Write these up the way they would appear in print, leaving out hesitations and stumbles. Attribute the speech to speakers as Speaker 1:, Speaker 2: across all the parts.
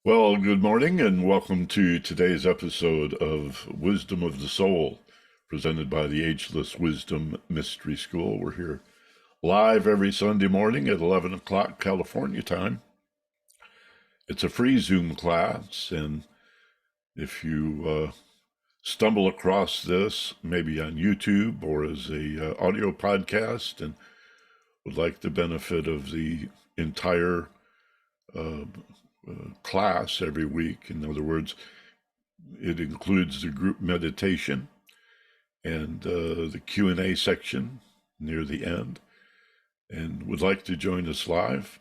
Speaker 1: Well, good morning and welcome to today's episode of Wisdom of the Soul, presented by the Ageless Wisdom Mystery School. We're here live every Sunday morning at 11 o'clock California time. It's a free Zoom class, and if you stumble across this, maybe on YouTube or as a audio podcast, and would like the benefit of the entire uh, class every week, in other words, it includes the group meditation and the Q&A section near the end, and would like to join us live,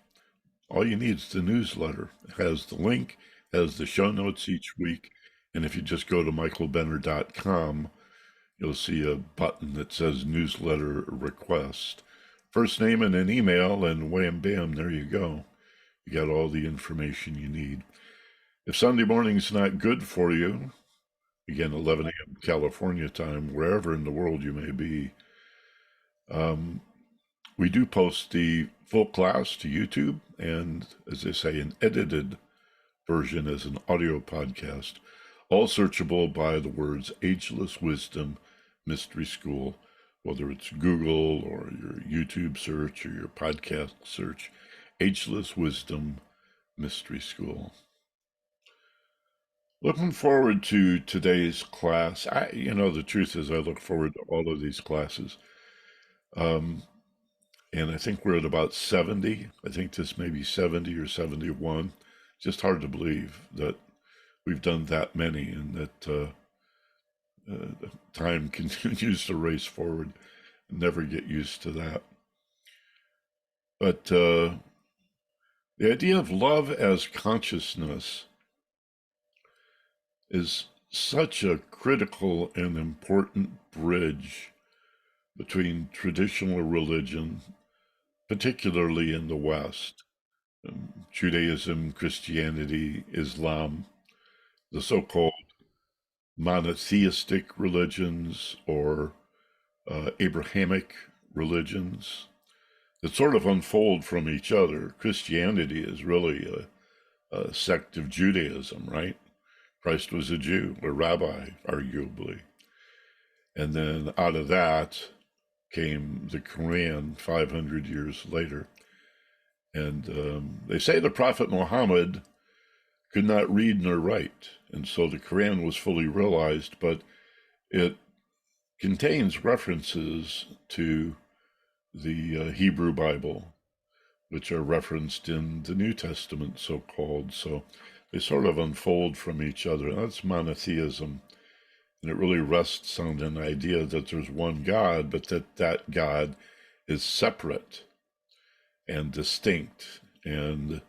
Speaker 1: all you need is the newsletter. It has the link, has the show notes each week, and if you just go to michaelbenner.com, you'll see a button that says newsletter request. First name and an email, and wham bam, there you go. You got all the information you need. If Sunday morning's not good for you, again, 11 a.m. California time, wherever in the world you may be, um, we do post the full class to YouTube and, as they say, an edited version as an audio podcast, all searchable by the words Ageless Wisdom Mystery School, whether it's Google or your YouTube search or your podcast search, Ageless Wisdom Mystery School. Looking forward to today's class. The truth is I look forward to all of these classes. Um, and I think we're at about 70. I think this may be 70 or 71. Just hard to believe that we've done that many and that time continues to race forward. Never get used to that. But the idea of love as consciousness is such a critical and important bridge between traditional religion, particularly in the West, Judaism, Christianity, Islam, the so-called monotheistic religions or Abrahamic religions that sort of unfold from each other. Christianity is really a sect of Judaism, right? Christ was a Jew, a rabbi, arguably. And then out of that came the Quran 500 years later. And they say the Prophet Muhammad could not read nor write. And so the Quran was fully realized, but it contains references to the Hebrew Bible, which are referenced in the New Testament, so-called. So they sort of unfold from each other. And that's monotheism. And it really rests on an idea that there's one God, but that God is separate and distinct and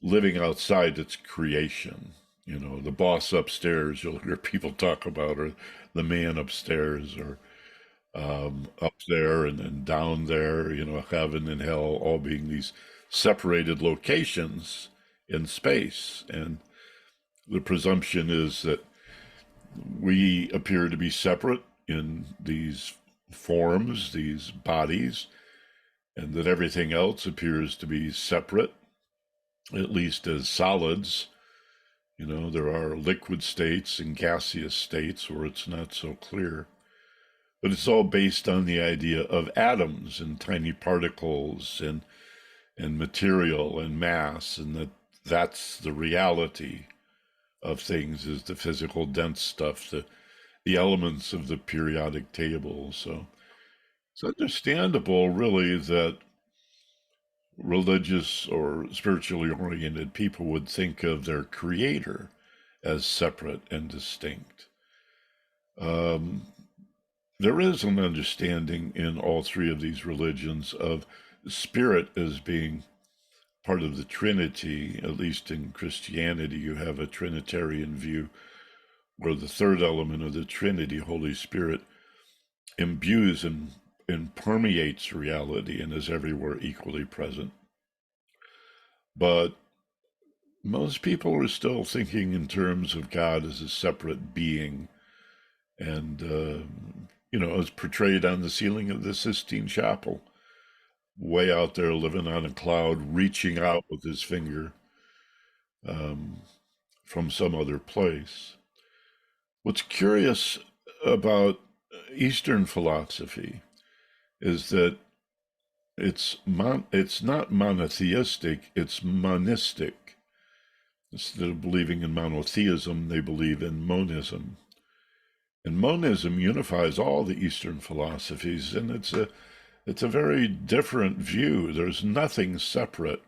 Speaker 1: living outside its creation. The boss upstairs, you'll hear people talk about, or the man upstairs, or up there and then down there, heaven and hell, all being these separated locations in space. And the presumption is that we appear to be separate in these forms, these bodies, and that everything else appears to be separate, at least as solids. There are liquid states and gaseous states where it's not so clear. But it's all based on the idea of atoms and tiny particles and material and mass, and that's the reality of things, is the physical dense stuff, the elements of the periodic table. So it's understandable, really, that religious or spiritually oriented people would think of their creator as separate and distinct. There is an understanding in all three of these religions of spirit as being part of the Trinity. At least in Christianity, you have a Trinitarian view where the third element of the Trinity, Holy Spirit, imbues and permeates reality and is everywhere equally present. But most people are still thinking in terms of God as a separate being, and as portrayed on the ceiling of the Sistine Chapel, way out there living on a cloud, reaching out with his finger. um, from some other place. What's curious about Eastern philosophy is that it's not monotheistic, it's monistic. Instead of believing in monotheism, they believe in monism. And monism unifies all the Eastern philosophies, and it's a very different view. There's nothing separate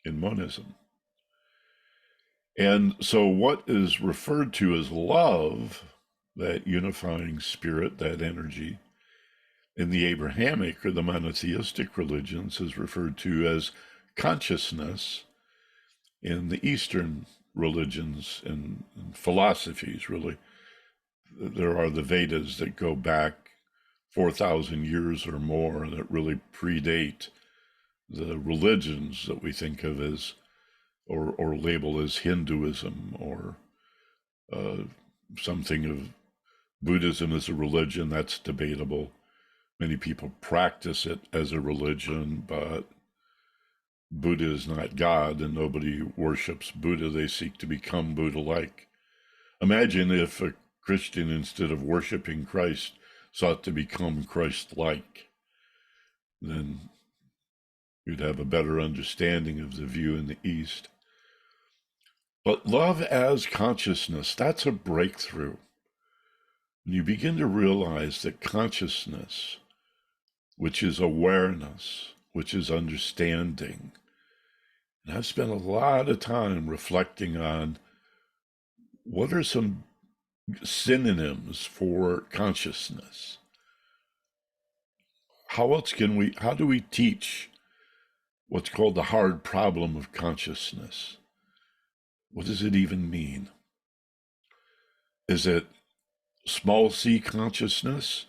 Speaker 1: in monism. And so what is referred to as love, that unifying spirit, that energy, in the Abrahamic or the monotheistic religions is referred to as consciousness. In the Eastern religions and philosophies, really, there are the Vedas that go back 4,000 years or more that really predate the religions that we think of as or label as Hinduism or something of Buddhism as a religion. That's debatable. Many people practice it as a religion, but Buddha is not God and nobody worships Buddha. They seek to become Buddha-like. Imagine if a Christian, instead of worshiping Christ, sought to become Christ-like. Then you'd have a better understanding of the view in the East. But love as consciousness, that's a breakthrough. When you begin to realize that consciousness, which is awareness, which is understanding, and I've spent a lot of time reflecting on what are some synonyms for consciousness. How do we teach what's called the hard problem of consciousness? What does it even mean? Is it small c consciousness,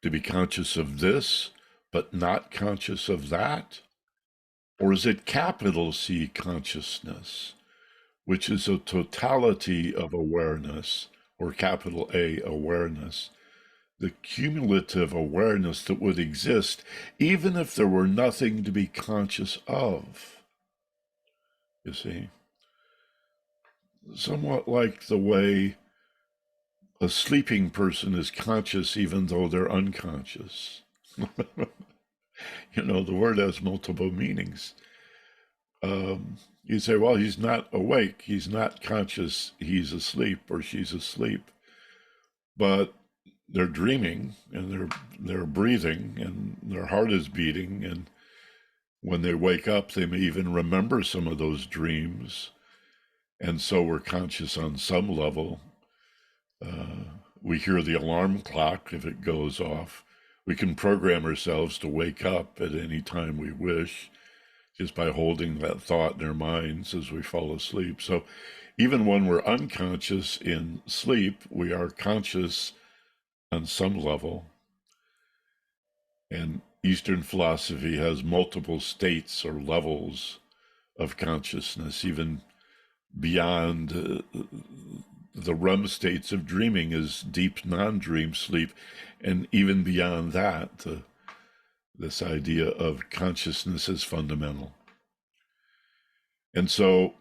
Speaker 1: to be conscious of this, but not conscious of that? Or is it capital C consciousness, which is a totality of awareness, or capital A awareness, the cumulative awareness that would exist even if there were nothing to be conscious of? You see? Somewhat like the way a sleeping person is conscious even though they're unconscious. You know, the word has multiple meanings. You say, well, he's not awake, he's not conscious, he's asleep or she's asleep. But they're dreaming and they're breathing and their heart is beating, and when they wake up they may even remember some of those dreams, and so we're conscious on some level. We hear the alarm clock if it goes off. We can program ourselves to wake up at any time we wish just by holding that thought in our minds as we fall asleep. So even when we're unconscious in sleep, we are conscious on some level. And Eastern philosophy has multiple states or levels of consciousness, even beyond the REM states of dreaming is deep non-dream sleep. And even beyond that, this idea of consciousness is fundamental. And so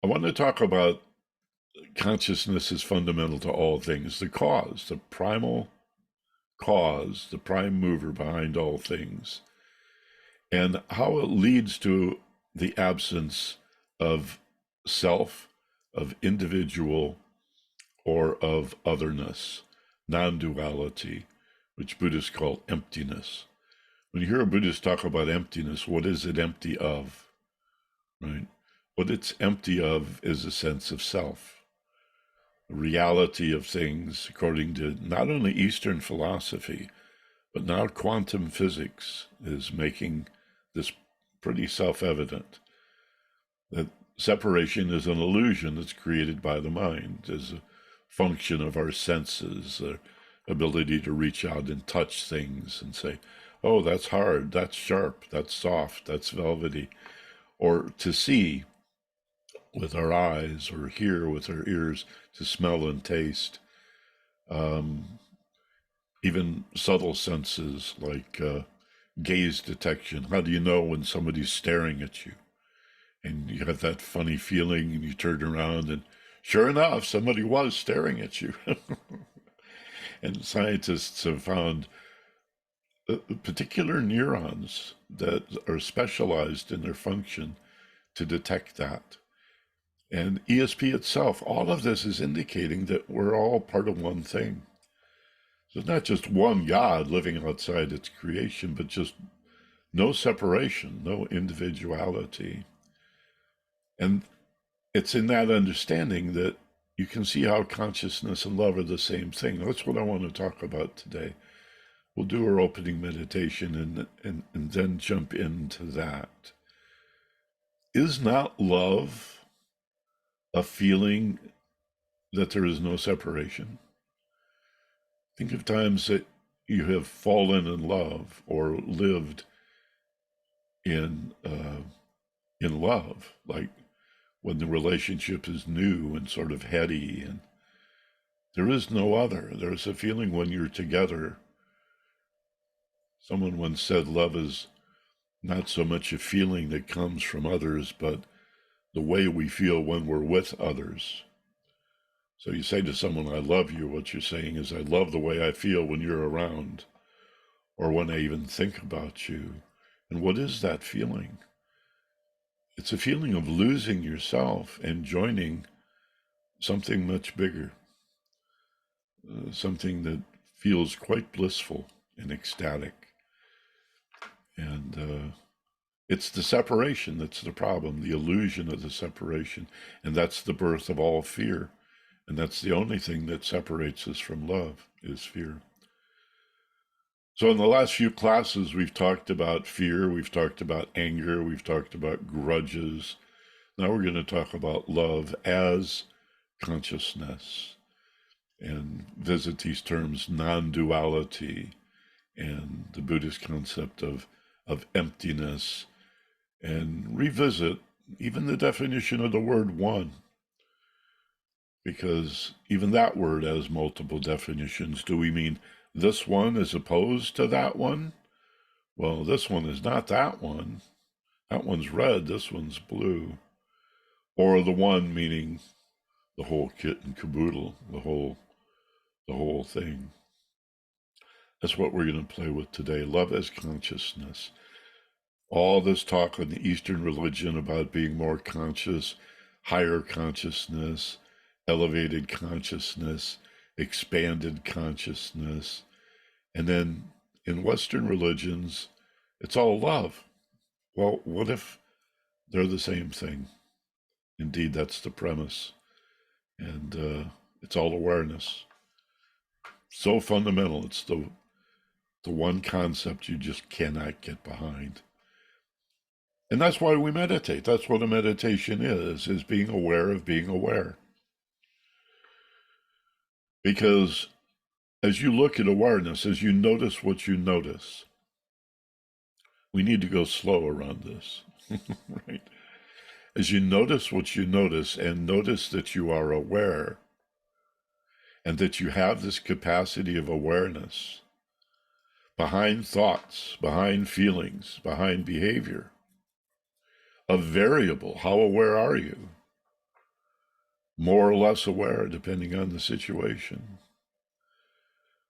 Speaker 1: I want to talk about consciousness is fundamental to all things, the cause, the primal cause, the prime mover behind all things, and how it leads to the absence of self, of individual, or of otherness, non-duality, which Buddhists call emptiness. When you hear a Buddhist talk about emptiness, what is it empty of? Right? What it's empty of is a sense of self. The reality of things, according to not only Eastern philosophy, but now quantum physics is making this pretty self-evident, that separation is an illusion that's created by the mind as a function of our senses, our ability to reach out and touch things and say, oh, that's hard, that's sharp, that's soft, that's velvety, or to see with our eyes or hear with our ears, to smell and taste. Even subtle senses like gaze detection. How do you know when somebody's staring at you? and you have that funny feeling, and you turn around, and sure enough, somebody was staring at you. And scientists have found particular neurons that are specialized in their function to detect that. And ESP itself, all of this is indicating that we're all part of one thing. So it's not just one God living outside its creation, but just no separation, no individuality. And it's in that understanding that you can see how consciousness and love are the same thing. That's what I want to talk about today. We'll do our opening meditation and then jump into that. Is not love a feeling that there is no separation? Think of times that you have fallen in love or lived in love, like when the relationship is new and sort of heady, and there is no other. There's a feeling when you're together. Someone once said love is not so much a feeling that comes from others, but the way we feel when we're with others. So you say to someone, I love you, what you're saying is, I love the way I feel when you're around, or when I even think about you. And what is that feeling? It's a feeling of losing yourself and joining something much bigger, something that feels quite blissful and ecstatic. And it's the separation that's the problem, the illusion of the separation. And that's the birth of all fear. And that's the only thing that separates us from love, is fear. So in the last few classes, we've talked about fear, we've talked about anger, we've talked about grudges. Now we're going to talk about love as consciousness and visit these terms, non-duality, and the Buddhist concept of emptiness, and revisit even the definition of the word one, because even that word has multiple definitions. Do we mean this one as opposed to that one? Well, this one is not that one. That one's red, this one's blue. Or the one meaning the whole kit and caboodle, the whole thing. That's what we're going to play with today. Love as consciousness. All this talk in the Eastern religion about being more conscious, higher consciousness, elevated consciousness, expanded consciousness. And then in Western religions, it's all love. Well, what if they're the same thing? Indeed, that's the premise. And it's all awareness. So fundamental. It's the one concept you just cannot get behind. And that's why we meditate. That's what a meditation is being aware of being aware. Because as you look at awareness, as you notice what you notice, we need to go slow around this, right? As you notice what you notice and notice that you are aware and that you have this capacity of awareness behind thoughts, behind feelings, behind behavior, a variable. How aware are you? More or less aware, depending on the situation.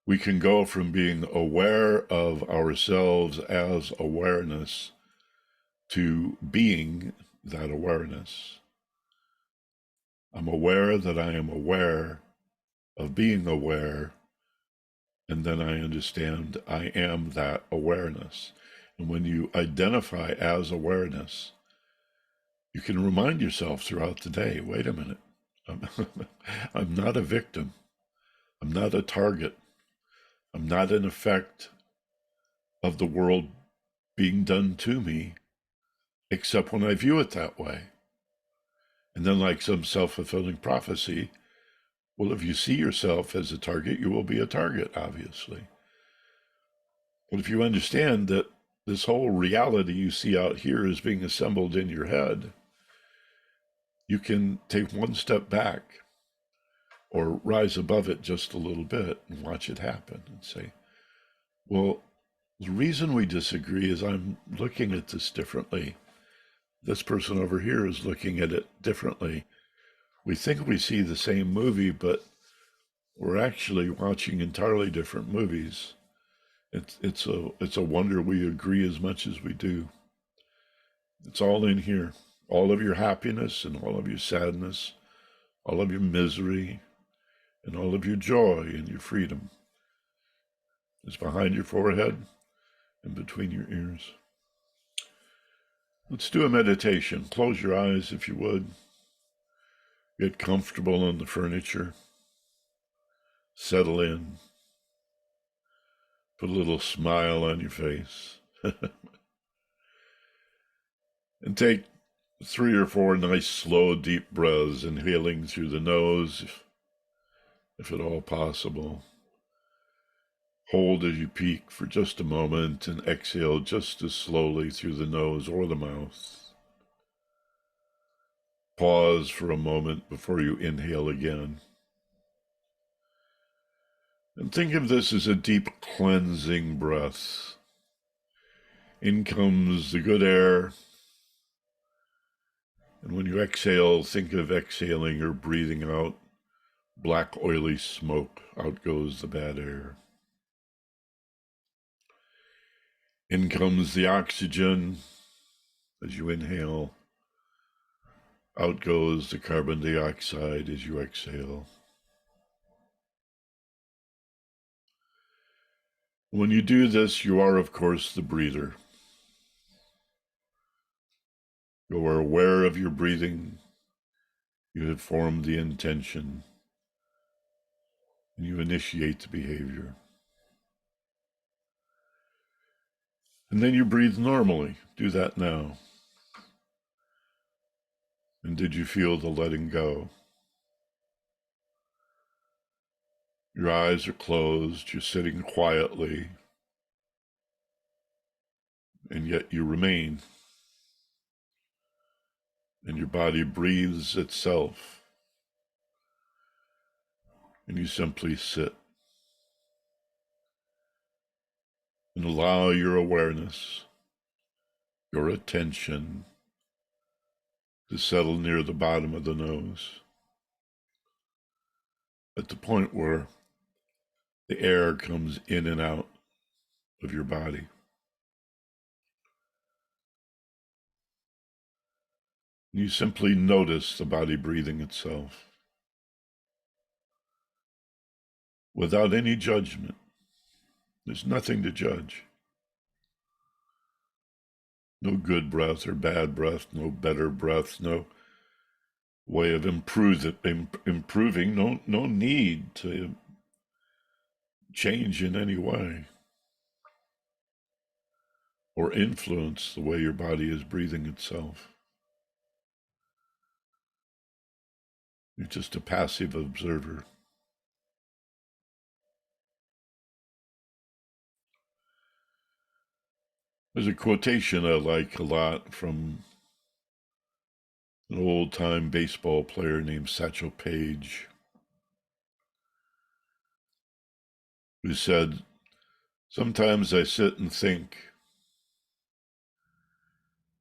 Speaker 1: We can go from being aware of ourselves as awareness to being that awareness. I'm aware that I am aware of being aware, and then I understand I am that awareness. And when you identify as awareness, you can remind yourself throughout the day, wait a minute, I'm not a victim. I'm not a target. I'm not an effect of the world being done to me, except when I view it that way. And then, like some self-fulfilling prophecy, well, if you see yourself as a target, you will be a target, obviously. But if you understand that this whole reality you see out here is being assembled in your head, you can take one step back or rise above it just a little bit and watch it happen and say, well, the reason we disagree is I'm looking at this differently. This person over here is looking at it differently. We think we see the same movie, but we're actually watching entirely different movies. It's a wonder we agree as much as we do. It's all in here. All of your happiness and all of your sadness, all of your misery and all of your joy and your freedom is behind your forehead and between your ears. Let's do a meditation. Close your eyes if you would. Get comfortable on the furniture. Settle in. Put a little smile on your face. And take 3 or 4 nice, slow, deep breaths, inhaling through the nose, if at all possible. Hold as you peak for just a moment and exhale just as slowly through the nose or the mouth. Pause for a moment before you inhale again. And think of this as a deep cleansing breath. In comes the good air. And when you exhale, think of exhaling or breathing out black, oily smoke. Out goes the bad air. In comes the oxygen as you inhale. Out goes the carbon dioxide as you exhale. When you do this, you are, of course, the breather. You are aware of your breathing. You have formed the intention. And you initiate the behavior. And then you breathe normally. Do that now. And did you feel the letting go? Your eyes are closed. You're sitting quietly. And yet you remain. And your body breathes itself. And you simply sit. And allow your awareness, your attention, to settle near the bottom of the nose, at the point where the air comes in and out of your body. You simply notice the body breathing itself without any judgment. There's nothing to judge. No good breath or bad breath, no better breath, no way of improving, no need to change in any way or influence the way your body is breathing itself. You're just a passive observer. There's a quotation I like a lot from an old-time baseball player named Satchel Paige, who said, "Sometimes I sit and think,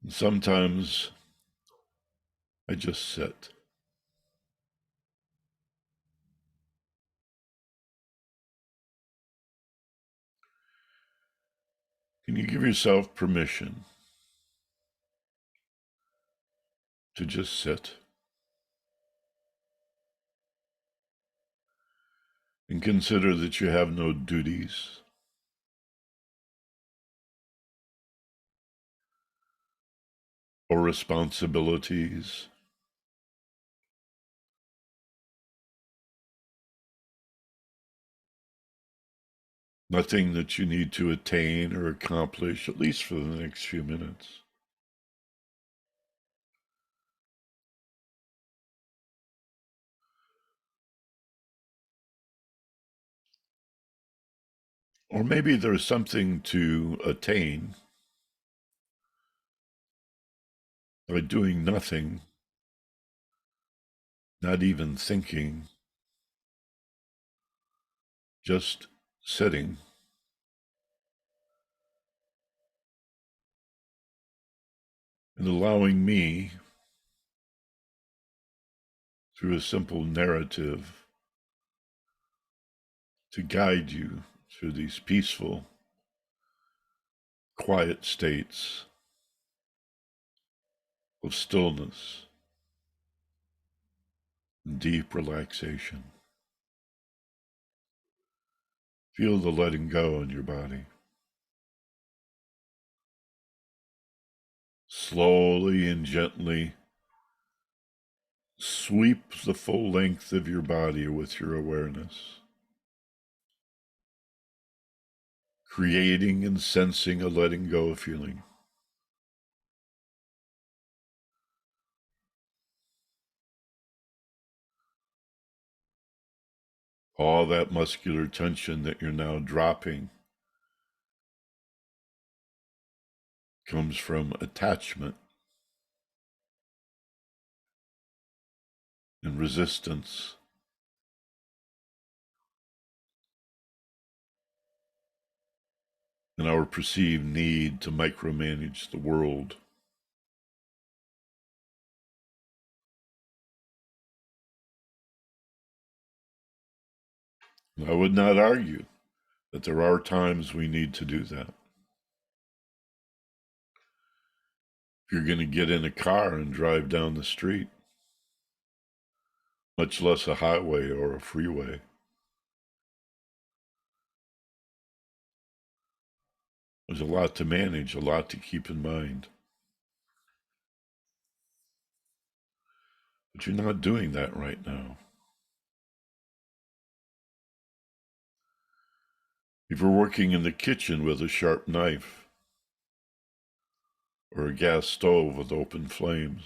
Speaker 1: and sometimes I just sit." Can you give yourself permission to just sit and consider that you have no duties, or responsibilities, nothing that you need to attain or accomplish, at least for the next few minutes? Or maybe there's something to attain by doing nothing, not even thinking, just sitting. and allowing me, through a simple narrative, to guide you through these peaceful, quiet states of stillness and deep relaxation. Feel the letting go in your body. Slowly and gently sweep the full length of your body with your awareness, creating and sensing a letting go feeling. All that muscular tension that you're now dropping comes from attachment and resistance and our perceived need to micromanage the world. I would not argue that there are times we need to do that. If you're going to get in a car and drive down the street, much less a highway or a freeway, there's a lot to manage, a lot to keep in mind. But you're not doing that right now. If you're working in the kitchen with a sharp knife or a gas stove with open flames,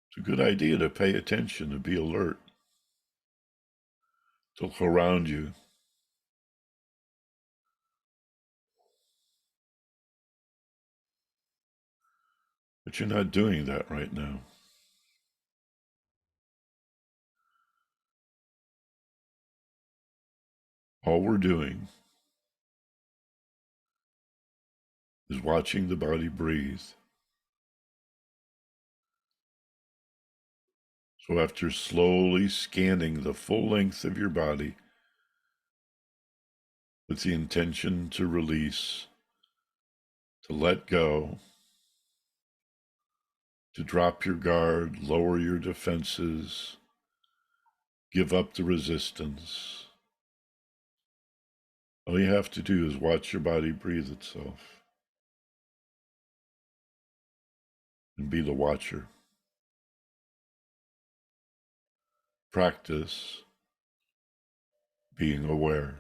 Speaker 1: it's a good idea to pay attention and be alert, to look around you. But you're not doing that right now. All we're doing is watching the body breathe. So after slowly scanning the full length of your body with the intention to release, to let go, to drop your guard, lower your defenses, give up the resistance, all you have to do is watch your body breathe itself and be the watcher. Practice being aware.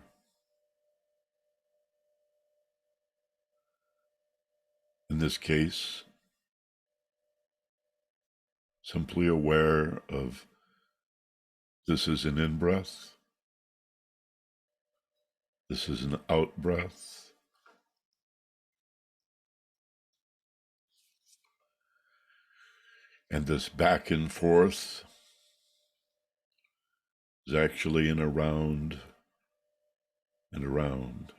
Speaker 1: In this case, simply aware of this is an in-breath, this is an out-breath, and this back and forth is actually an around and around.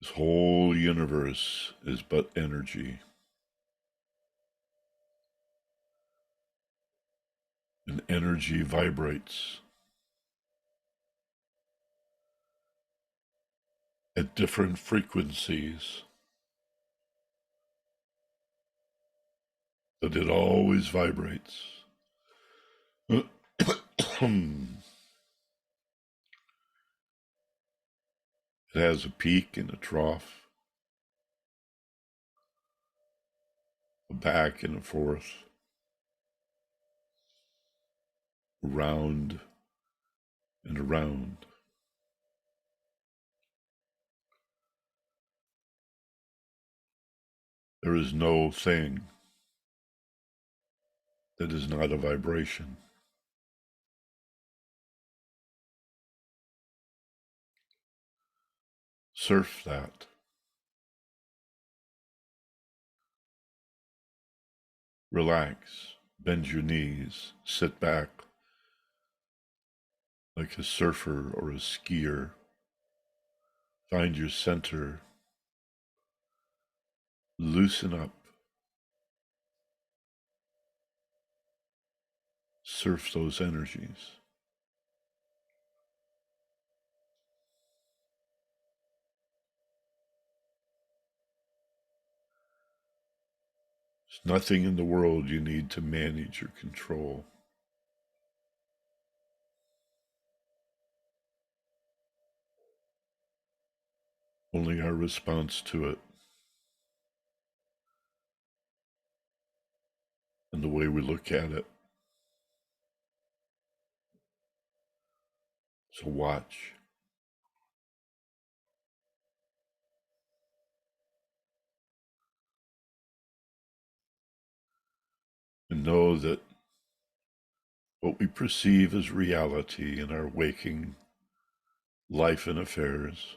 Speaker 1: This whole universe is but energy. And energy vibrates at different frequencies, but it always vibrates. It has a peak and a trough, a back and a forth, around and around. There is no thing that is not a vibration. Surf that. Relax, bend your knees, sit back, like a surfer or a skier. Find your center, loosen up, surf those energies. There's nothing in the world you need to manage or control. Only our response to it and the way we look at it. So watch. And know that what we perceive as reality in our waking life and affairs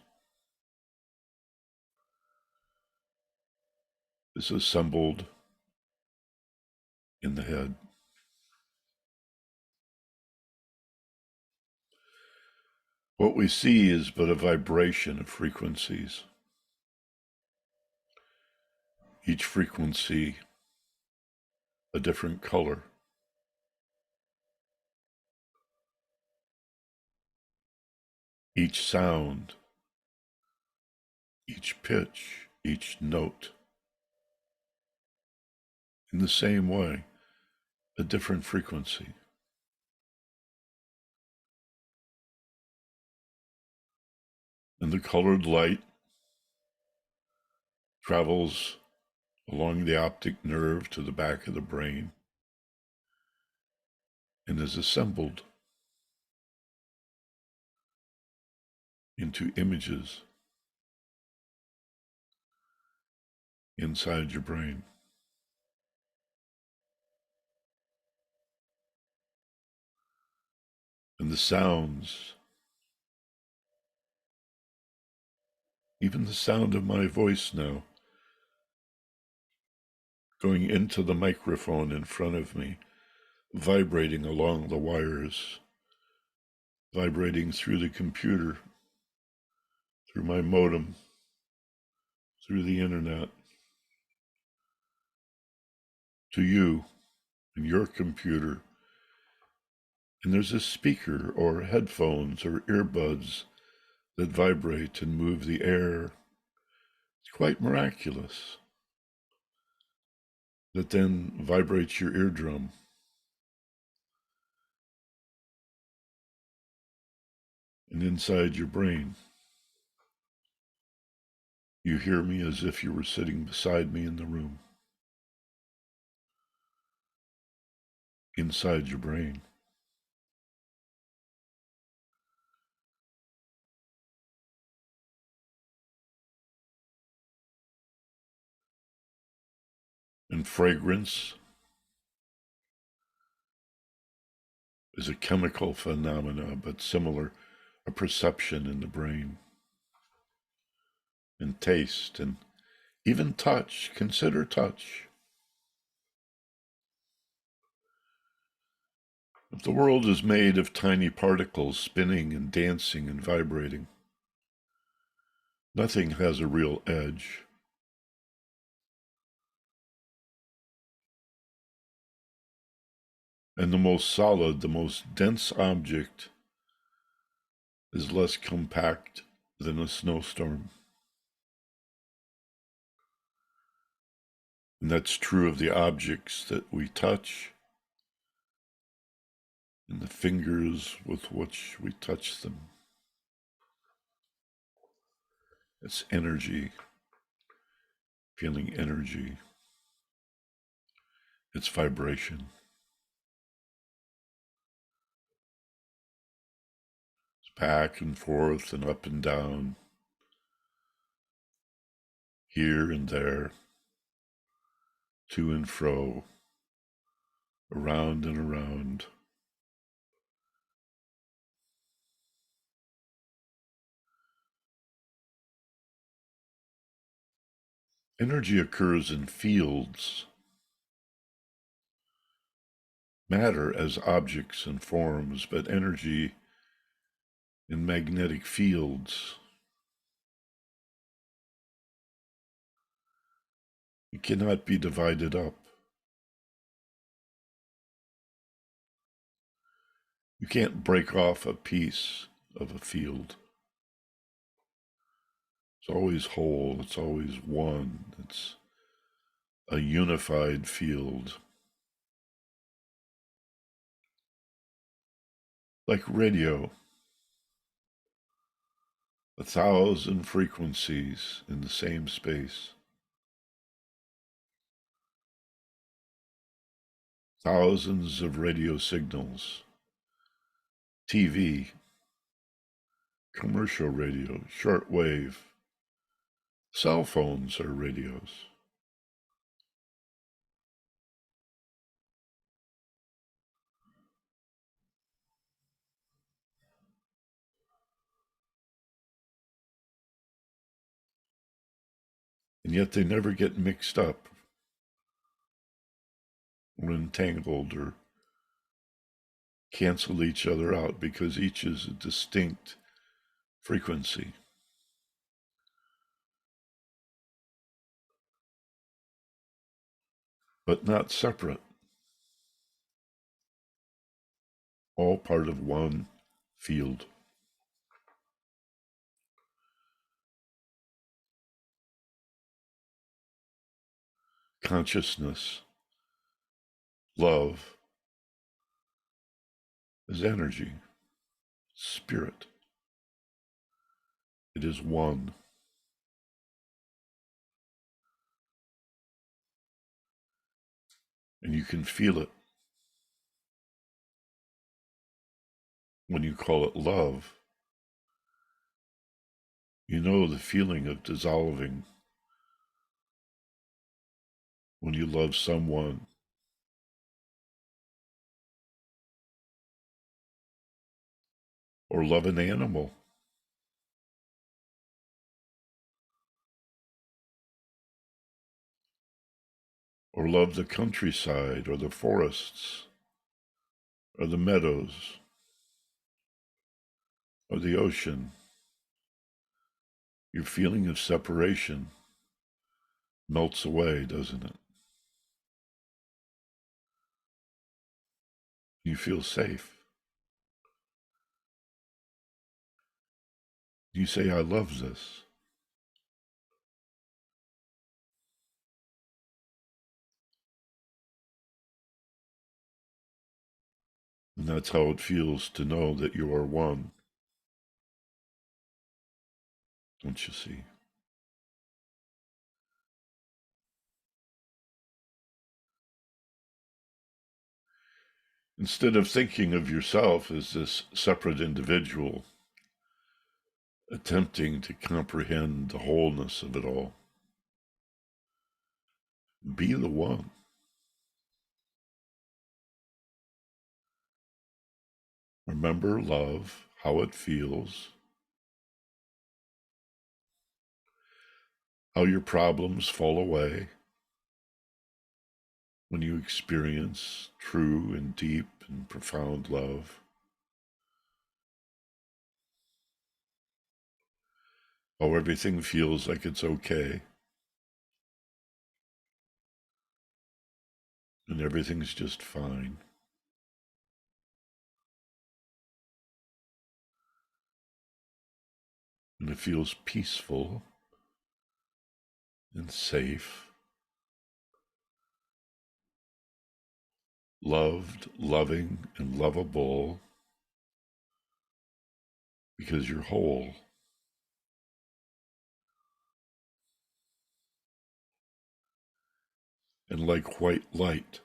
Speaker 1: is assembled in the head. What we see is but a vibration of frequencies. Each frequency a different color. Each sound, each pitch, each note. In the same way, a different frequency. And the colored light travels along the optic nerve to the back of the brain and is assembled into images inside your brain. And the sounds, even the sound of my voice now, going into the microphone in front of me, vibrating along the wires, vibrating through the computer, through my modem, through the internet, to you and your computer. And there's a speaker or headphones or earbuds that vibrate and move the air. It's quite miraculous. That then vibrates your eardrum. And inside your brain, you hear me as if you were sitting beside me in the room. Inside your brain. And fragrance is a chemical phenomena, but similar, a perception in the brain. And taste, and even touch. Consider touch. If the world is made of tiny particles spinning and dancing and vibrating, nothing has a real edge. And the most solid, the most dense object is less compact than a snowstorm. And that's true of the objects that we touch and the fingers with which we touch them. It's energy, feeling energy. It's vibration. It's back and forth and up and down, here and there, to and fro, around and around. Energy occurs in fields. Matter as objects and forms, but energy in magnetic fields. It cannot be divided up. You can't break off a piece of a field. It's always whole, it's always one, it's a unified field. Like radio, 1,000 frequencies in the same space. Thousands of radio signals, TV, commercial radio, shortwave. Cell phones are radios. And yet they never get mixed up or entangled or cancel each other out because each is a distinct frequency. But not separate, all part of one field. Consciousness, love, is energy, spirit. It is one. And you can feel it when you call it love. You know the feeling of dissolving when you love someone, or love an animal, or love the countryside, or the forests, or the meadows, or the ocean. Your feeling of separation melts away, doesn't it? You feel safe. You say, I love this. And that's how it feels to know that you are one. Don't you see? Instead of thinking of yourself as this separate individual, attempting to comprehend the wholeness of it all, be the one. Remember love, how it feels, how your problems fall away when you experience true and deep and profound love. How everything feels like it's okay and everything's just fine. And it feels peaceful and safe, loved, loving, and lovable because you're whole. And like white light,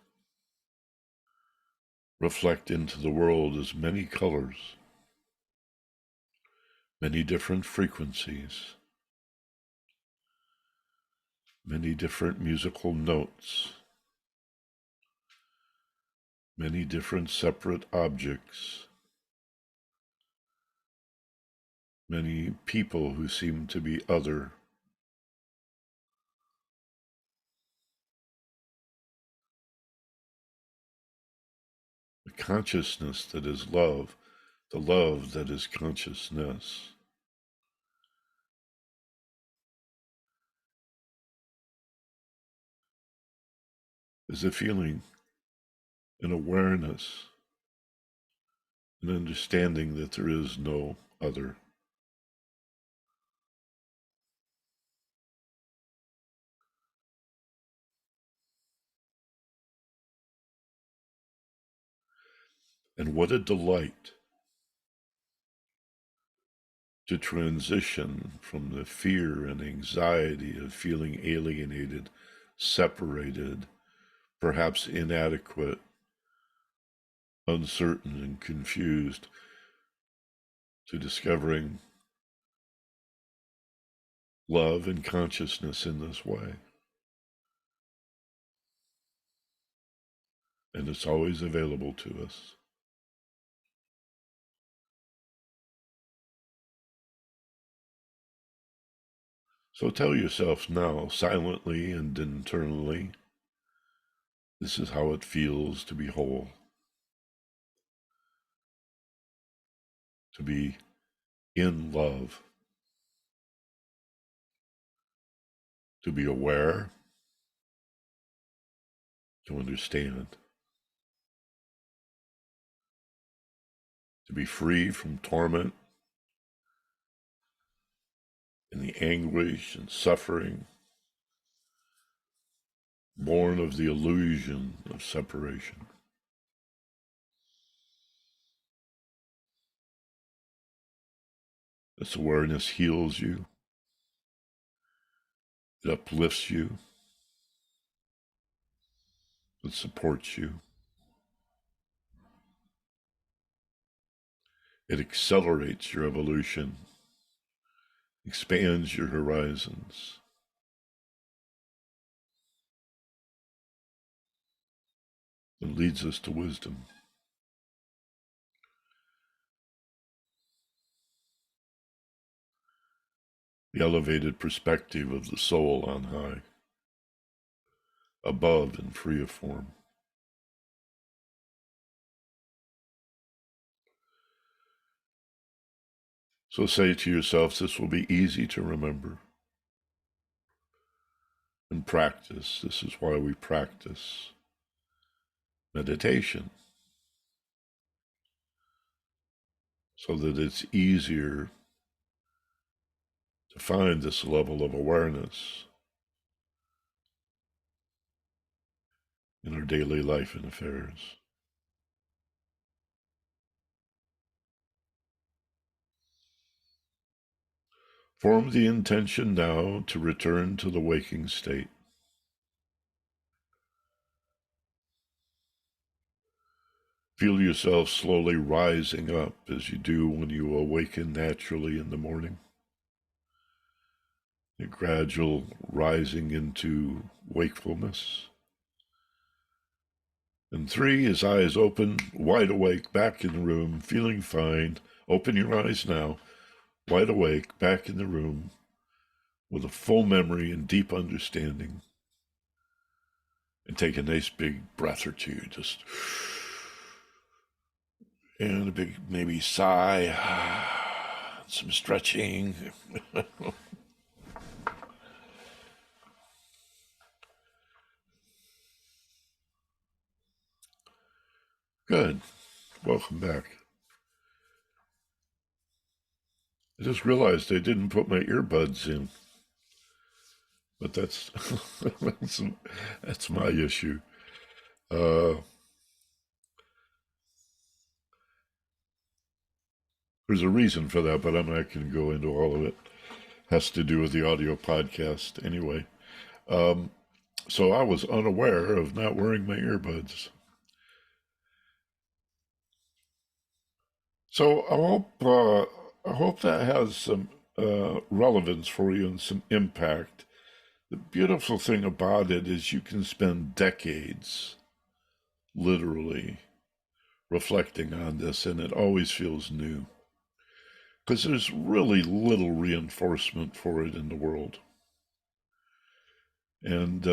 Speaker 1: reflect into the world as many colors, many different frequencies, many different musical notes, many different separate objects, many people who seem to be other. The consciousness that is love the love that is consciousness, is a feeling, an awareness, an understanding that there is no other. And what a delight to transition from the fear and anxiety of feeling alienated, separated, perhaps inadequate, uncertain, and confused, to discovering love and consciousness in this way. And it's always available to us. So tell yourself now, silently and internally, this is how it feels to be whole, to be in love, to be aware, to understand, to be free from torment and the anguish and suffering born of the illusion of separation. This awareness heals you, it uplifts you, it supports you, it accelerates your evolution, expands your horizons, and leads us to wisdom. The elevated perspective of the soul on high, above and free of form. So say to yourself, this will be easy to remember. And practice, this is why we practice meditation, so that it's easier to find this level of awareness in our daily life and affairs. Form the intention now to return to the waking state. Feel yourself slowly rising up as you do when you awaken naturally in the morning. A gradual rising into wakefulness. And 3, his eyes open, wide awake, back in the room, feeling fine. Open your eyes now, wide awake, back in the room, with a full memory and deep understanding. And take a nice big breath or two, just, and a big maybe sigh, some stretching. Good. Welcome back. I just realized I didn't put my earbuds in, but that's that's my issue. Uh, there's a reason for that, but I'm not going to go into all of it. Has to do with the audio podcast anyway. So I was unaware of not wearing my earbuds. So I hope that has some relevance for you and some impact. The beautiful thing about it is you can spend decades, literally, reflecting on this, and it always feels new. Because there's really little reinforcement for it in the world. And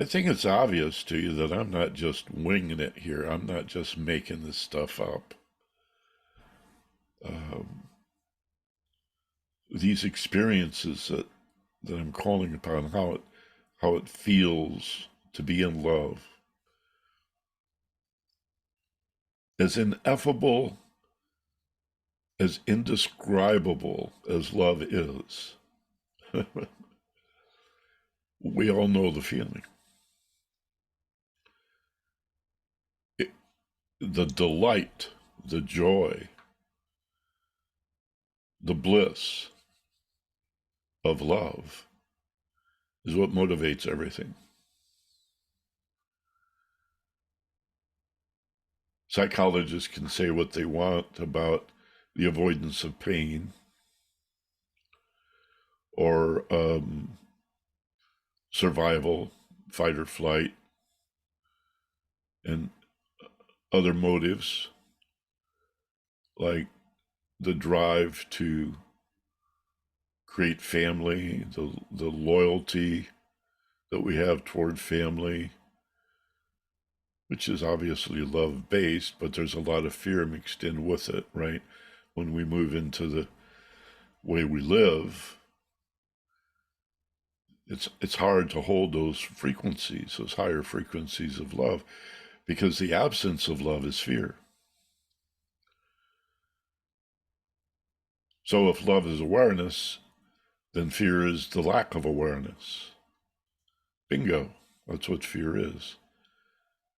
Speaker 1: I think it's obvious to you that I'm not just winging it here. I'm not just making this stuff up. Um, these experiences that I'm calling upon, how it feels to be in love, as ineffable, as indescribable as love is, we all know the feeling. It, the delight, the joy, the bliss of love is what motivates everything. Psychologists can say what they want about the avoidance of pain or survival, fight or flight, and other motives like the drive to create family, the loyalty that we have toward family, which is obviously love based, but there's a lot of fear mixed in with it, right? When we move into the way we live, it's hard to hold those frequencies, those higher frequencies of love, because the absence of love is fear. So if love is awareness, then fear is the lack of awareness. Bingo. That's what fear is.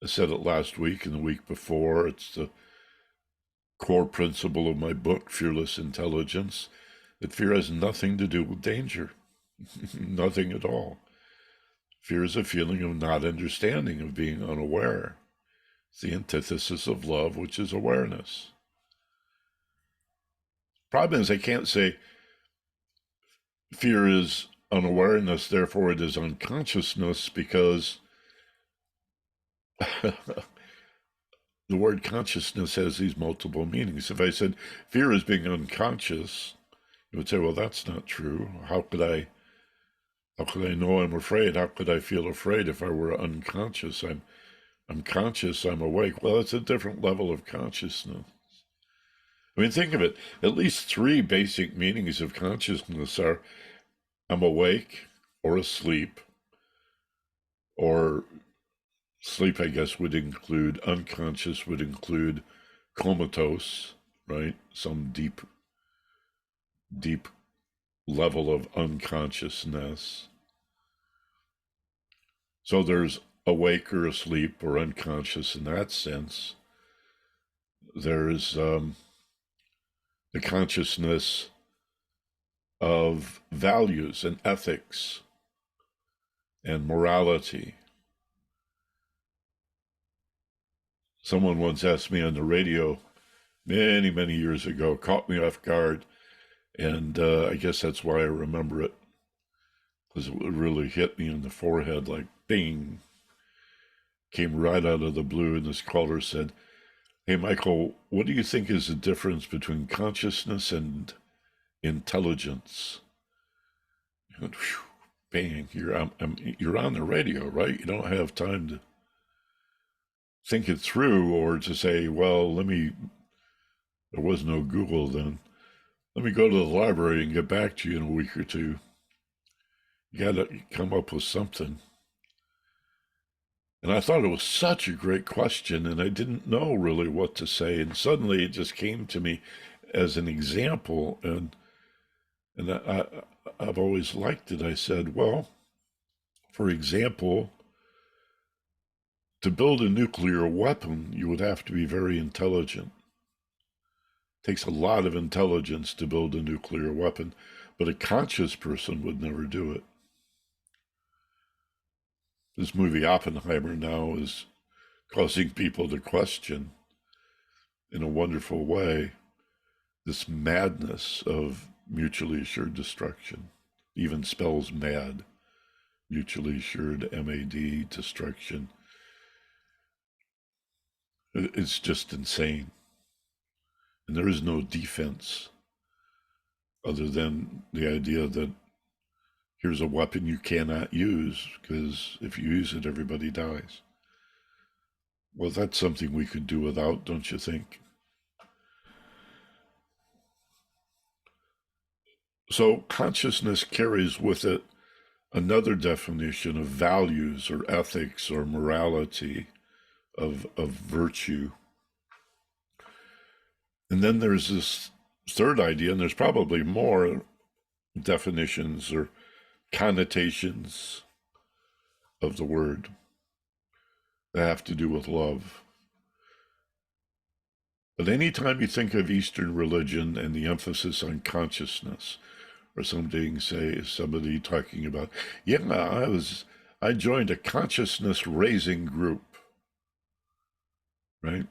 Speaker 1: I said it last week and the week before. It's the core principle of my book, Fearless Intelligence, that fear has nothing to do with danger. Nothing at all. Fear is a feeling of not understanding, of being unaware. It's the antithesis of love, which is awareness. Problem is, I can't say fear is unawareness, therefore it is unconsciousness, because the word consciousness has these multiple meanings. If I said fear is being unconscious, you would say, well, that's not true. How could I know I'm afraid? How could I feel afraid if I were unconscious? I'm conscious, I'm awake. Well, it's a different level of consciousness. I mean, think of it. At least three basic meanings of consciousness are I'm awake or asleep, or sleep, I guess, would include unconscious, would include comatose, right? Some deep level of unconsciousness. So there's awake or asleep or unconscious in that sense. There's the consciousness of values and ethics and morality. Someone once asked me on the radio many years ago, caught me off guard, and I guess that's why I remember it, because it really hit me in the forehead like bing. Came right out of the blue, and this caller said, "Hey, Michael, what do you think is the difference between consciousness and intelligence?" And whew, bang, you're on the radio, right? You don't have time to think it through or to say, well, there was no Google then. Let me go to the library and get back to you in a week or two. You got to come up with something. And I thought it was such a great question, and I didn't know really what to say. And suddenly it just came to me as an example, and I've always liked it. I said, well, for example, to build a nuclear weapon, you would have to be very intelligent. It takes a lot of intelligence to build a nuclear weapon, but a conscious person would never do it. This movie Oppenheimer now is causing people to question, in a wonderful way, this madness of mutually assured destruction. Even spells mad, mutually assured, MAD, destruction. It's just insane. And there is no defense other than the idea that Here's a weapon you cannot use because if you use it, everybody dies. Well, that's something we could do without, don't you think? So consciousness carries with it another definition of values or ethics or morality, of virtue. And then there's this third idea, and there's probably more definitions or connotations of the word that have to do with love. But anytime you think of Eastern religion and the emphasis on consciousness, or somebody talking about, yeah, I joined a consciousness raising group, right?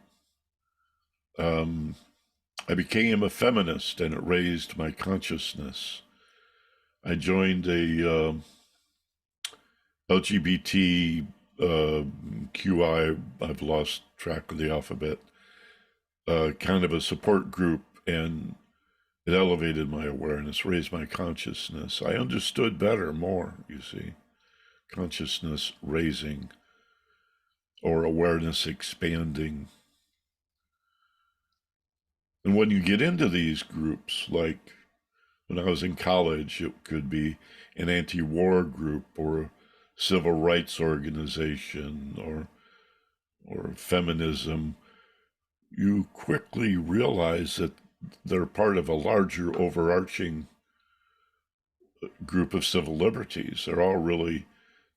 Speaker 1: I became a feminist and it raised my consciousness. I joined a LGBT QI, I've lost track of the alphabet, kind of a support group, and it elevated my awareness, raised my consciousness. I understood better, more, you see. Consciousness raising or awareness expanding. And when you get into these groups, like when I was in college, it could be an anti-war group or a civil rights organization or feminism, you quickly realize that they're part of a larger overarching group of civil liberties. They're all really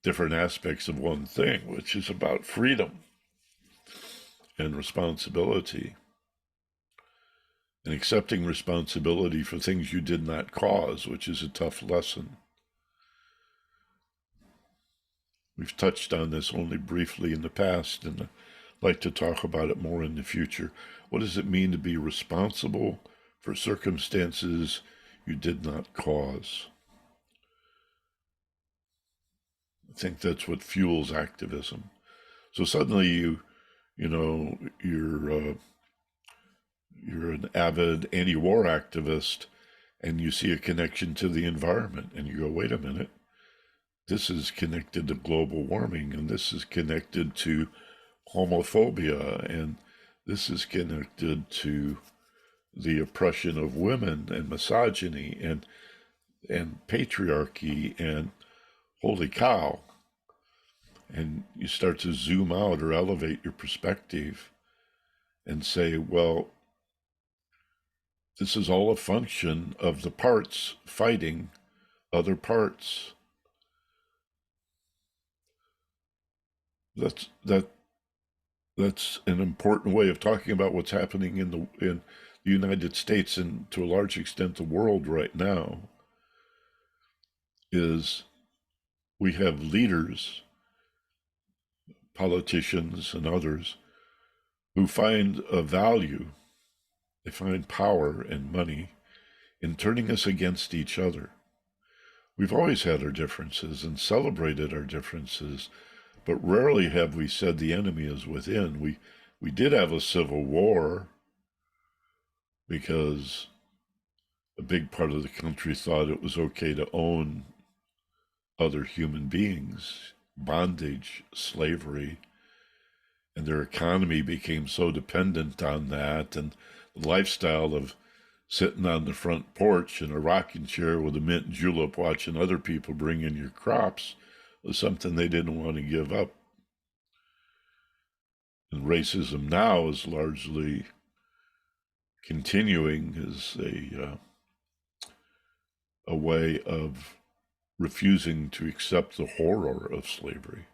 Speaker 1: different aspects of one thing, which is about freedom and responsibility and accepting responsibility for things you did not cause, which is a tough lesson. We've touched on this only briefly in the past, and I'd like to talk about it more in the future. What does it mean to be responsible for circumstances you did not cause? I think that's what fuels activism. So suddenly you're an avid anti-war activist, and you see a connection to the environment, and you go, wait a minute, this is connected to global warming, and this is connected to homophobia, and this is connected to the oppression of women and misogyny and patriarchy, and holy cow. And you start to zoom out or elevate your perspective and say, well, this is all a function of the parts fighting other parts. That's an important way of talking about what's happening in the United States and to a large extent the world right now. Is we have leaders, politicians and others, who find a value, they find power and money in turning us against each other. We've always had our differences and celebrated our differences, but rarely have we said the enemy is within. We did have a civil war because a big part of the country thought it was okay to own other human beings, bondage, slavery, and their economy became so dependent on that, and the lifestyle of sitting on the front porch in a rocking chair with a mint julep watching other people bring in your crops was something they didn't want to give up. And racism now is largely continuing as a way of refusing to accept the horror of slavery.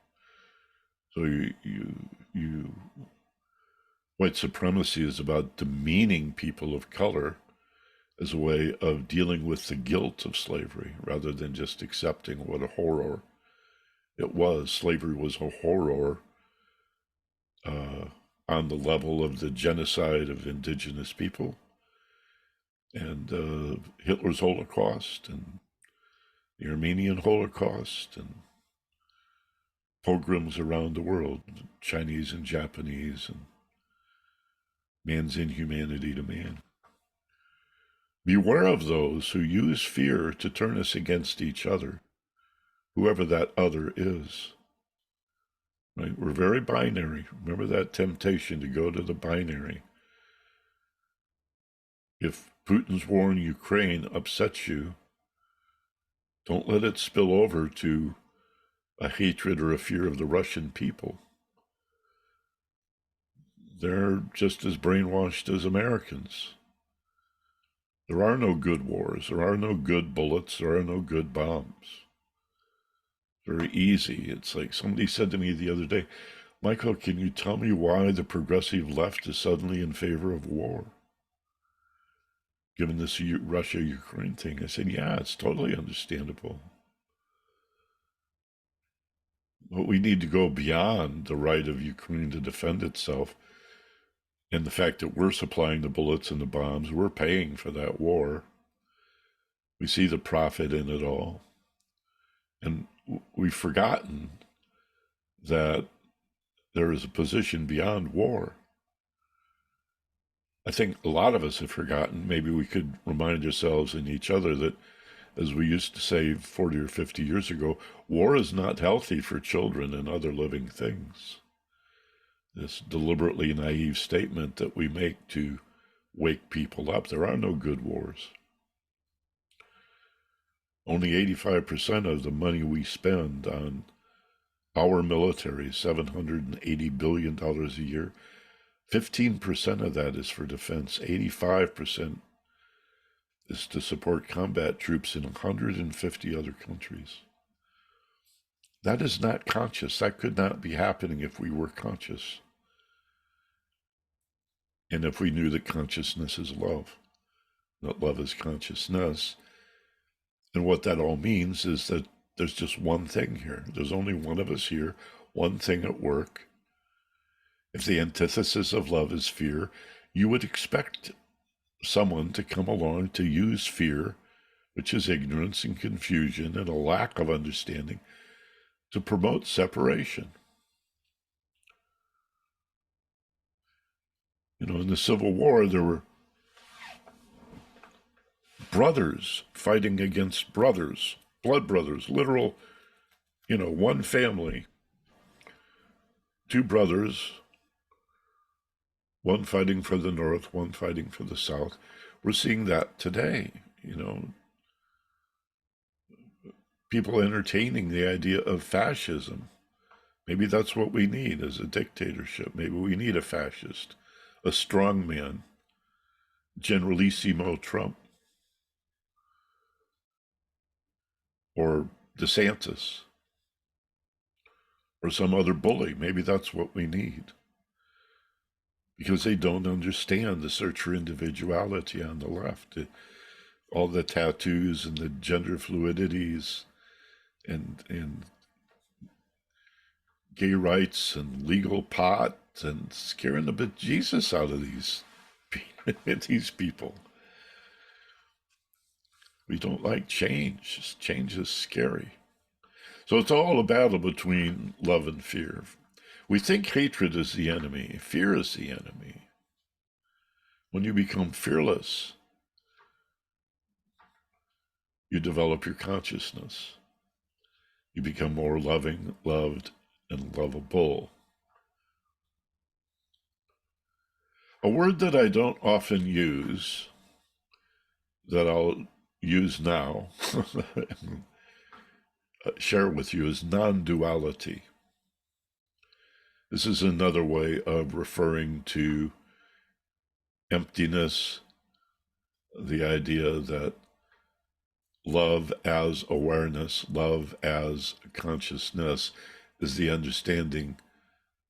Speaker 1: So white supremacy is about demeaning people of color as a way of dealing with the guilt of slavery rather than just accepting what a horror it was. Slavery was a horror on the level of the genocide of indigenous people and Hitler's Holocaust and the Armenian Holocaust and pogroms around the world, Chinese and Japanese, and man's inhumanity to man. Beware of those who use fear to turn us against each other. whoever that other is. Right? We're very binary. Remember that temptation to go to the binary. If Putin's war in Ukraine upsets you, don't let it spill over to a hatred or a fear of the Russian people. They're just as brainwashed as Americans. There are no good wars. There are no good bullets. There are no good bombs. Very easy. It's like somebody said to me the other day, Michael, can you tell me why the progressive left is suddenly in favor of war? Given this Russia-Ukraine thing, I said, yeah, it's totally understandable. But we need to go beyond the right of Ukraine to defend itself and the fact that we're supplying the bullets and the bombs. We're paying for that war. We see the profit in it all. And we've forgotten that there is a position beyond war. I think a lot of us have forgotten. Maybe we could remind ourselves and each other that, as we used to say 40 or 50 years ago, war is not healthy for children and other living things. This deliberately naive statement that we make to wake people up. There are no good wars. Only 85% of the money we spend on our military, $780 billion a year, 15% of that is for defense. 85% is to support combat troops in 150 other countries. That is not conscious. That could not be happening if we were conscious. And if we knew that consciousness is love, that love is consciousness. And what that all means is that there's just one thing here. There's only one of us here, one thing at work. If the antithesis of love is fear, you would expect someone to come along to use fear, which is ignorance and confusion and a lack of understanding, to promote separation. You know, in the Civil War, there were brothers fighting against brothers, blood brothers, literal, one family, two brothers, one fighting for the North, one fighting for the South. We're seeing that today, people entertaining the idea of fascism. Maybe that's what we need as a dictatorship. Maybe we need a fascist, a strongman, Generalissimo Trump, or DeSantis, or some other bully. Maybe that's what we need. Because they don't understand the search for individuality on the left. All the tattoos and the gender fluidities and gay rights and legal pot and scaring the bejesus out of these people. We don't like change. Change is scary. So it's all a battle between love and fear. We think hatred is the enemy. Fear is the enemy. When you become fearless, you develop your consciousness. You become more loving, loved, and lovable. A word that I don't often use, that I'll use now, share with you, is non-duality. This is another way of referring to emptiness, the idea that love as awareness, love as consciousness, is the understanding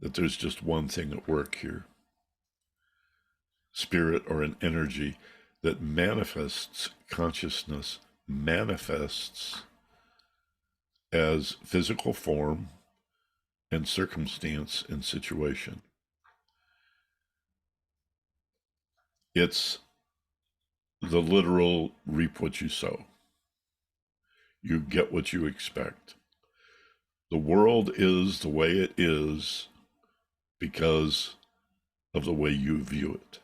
Speaker 1: that there's just one thing at work here. Spirit, or an energy that manifests consciousness, manifests as physical form and circumstance and situation. It's the literal reap what you sow. You get what you expect. The world is the way it is because of the way you view it.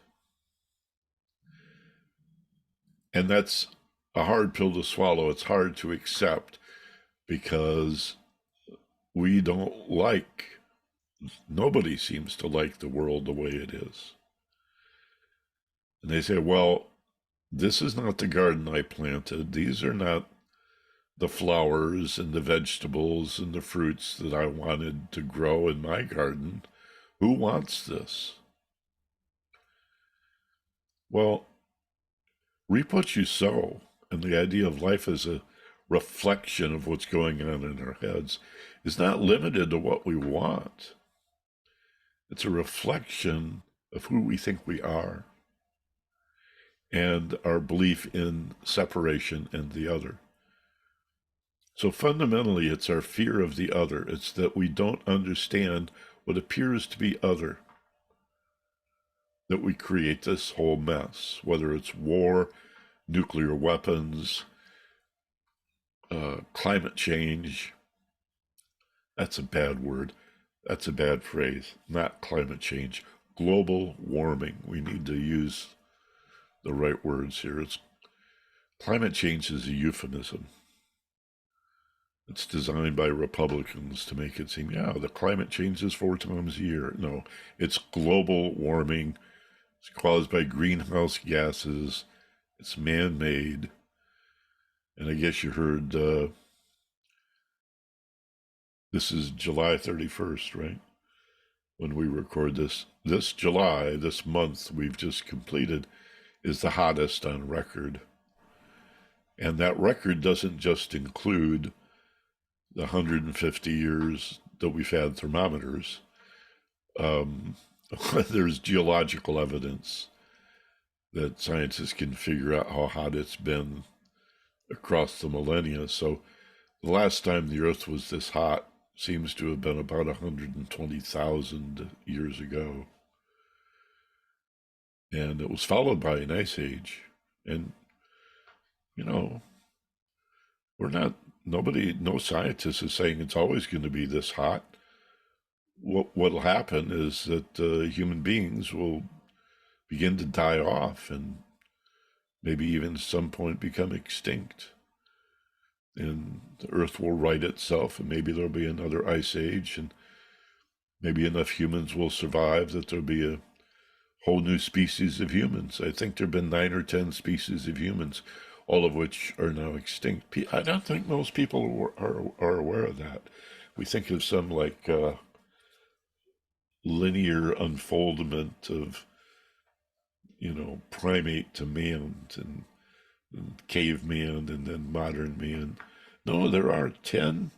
Speaker 1: And that's a hard pill to swallow. It's hard to accept because we don't like, nobody seems to like the world the way it is. And they say, well, this is not the garden I planted. These are not the flowers and the vegetables and the fruits that I wanted to grow in my garden. Who wants this? Well, reap what you sow. And the idea of life as a reflection of what's going on in our heads is not limited to what we want. It's a reflection of who we think we are and our belief in separation and the other. So fundamentally, it's our fear of the other. It's that we don't understand what appears to be other, that we create this whole mess, whether it's war, nuclear weapons, climate change. That's a bad word. That's a bad phrase. Not climate change. Global warming. We need to use the right words here. Climate change is a euphemism. It's designed by Republicans to make it seem, yeah, the climate changes 4 times a year. No, it's global warming. It's caused by greenhouse gases. It's man-made. And I guess you heard, this is July 31st, right? When we record this. This July, this month we've just completed, is the hottest on record. And that record doesn't just include the 150 years that we've had thermometers. There's geological evidence that scientists can figure out how hot it's been across the millennia. So the last time the Earth was this hot seems to have been about 120,000 years ago. And it was followed by an ice age. And, you know, no scientist is saying it's always going to be this hot. What'll happen is that human beings will begin to die off and maybe even at some point become extinct. And the Earth will right itself, and maybe there'll be another ice age, and maybe enough humans will survive that there'll be a whole new species of humans. I think there have been 9 or 10 species of humans, all of which are now extinct. I don't think most people are aware of that. We think of some like linear unfoldment of, primate to man and caveman and then modern man. No, there are 10,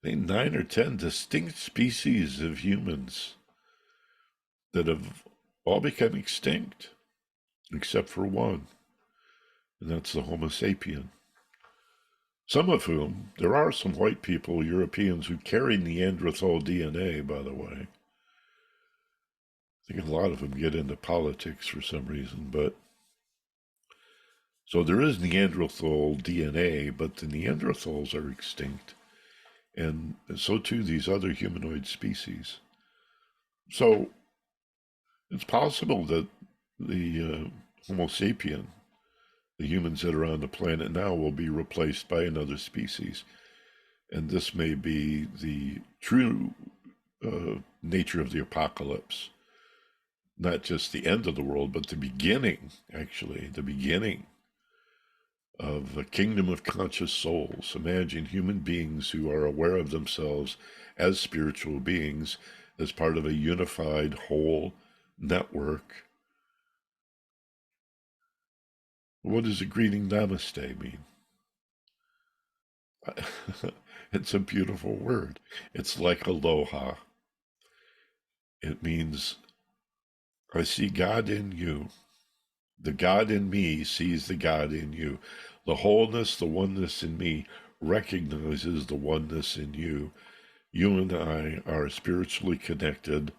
Speaker 1: I think 9 or 10 distinct species of humans that have all become extinct, except for one, and that's the Homo sapien. Some of whom, there are some white people, Europeans, who carry Neanderthal DNA, by the way. I think a lot of them get into politics for some reason, but so there is Neanderthal DNA, but the Neanderthals are extinct, and so too these other humanoid species. So it's possible that the Homo sapien, the humans that are on the planet now, will be replaced by another species. And this may be the true nature of the apocalypse. Not just the end of the world, but the beginning, actually, the beginning of a kingdom of conscious souls. Imagine human beings who are aware of themselves as spiritual beings, as part of a unified whole network. What does the greeting Namaste mean? It's a beautiful word. It's like Aloha. It means, I see God in you. The God in me sees the God in you. The wholeness, the oneness in me recognizes the oneness in you. You and I are spiritually connected.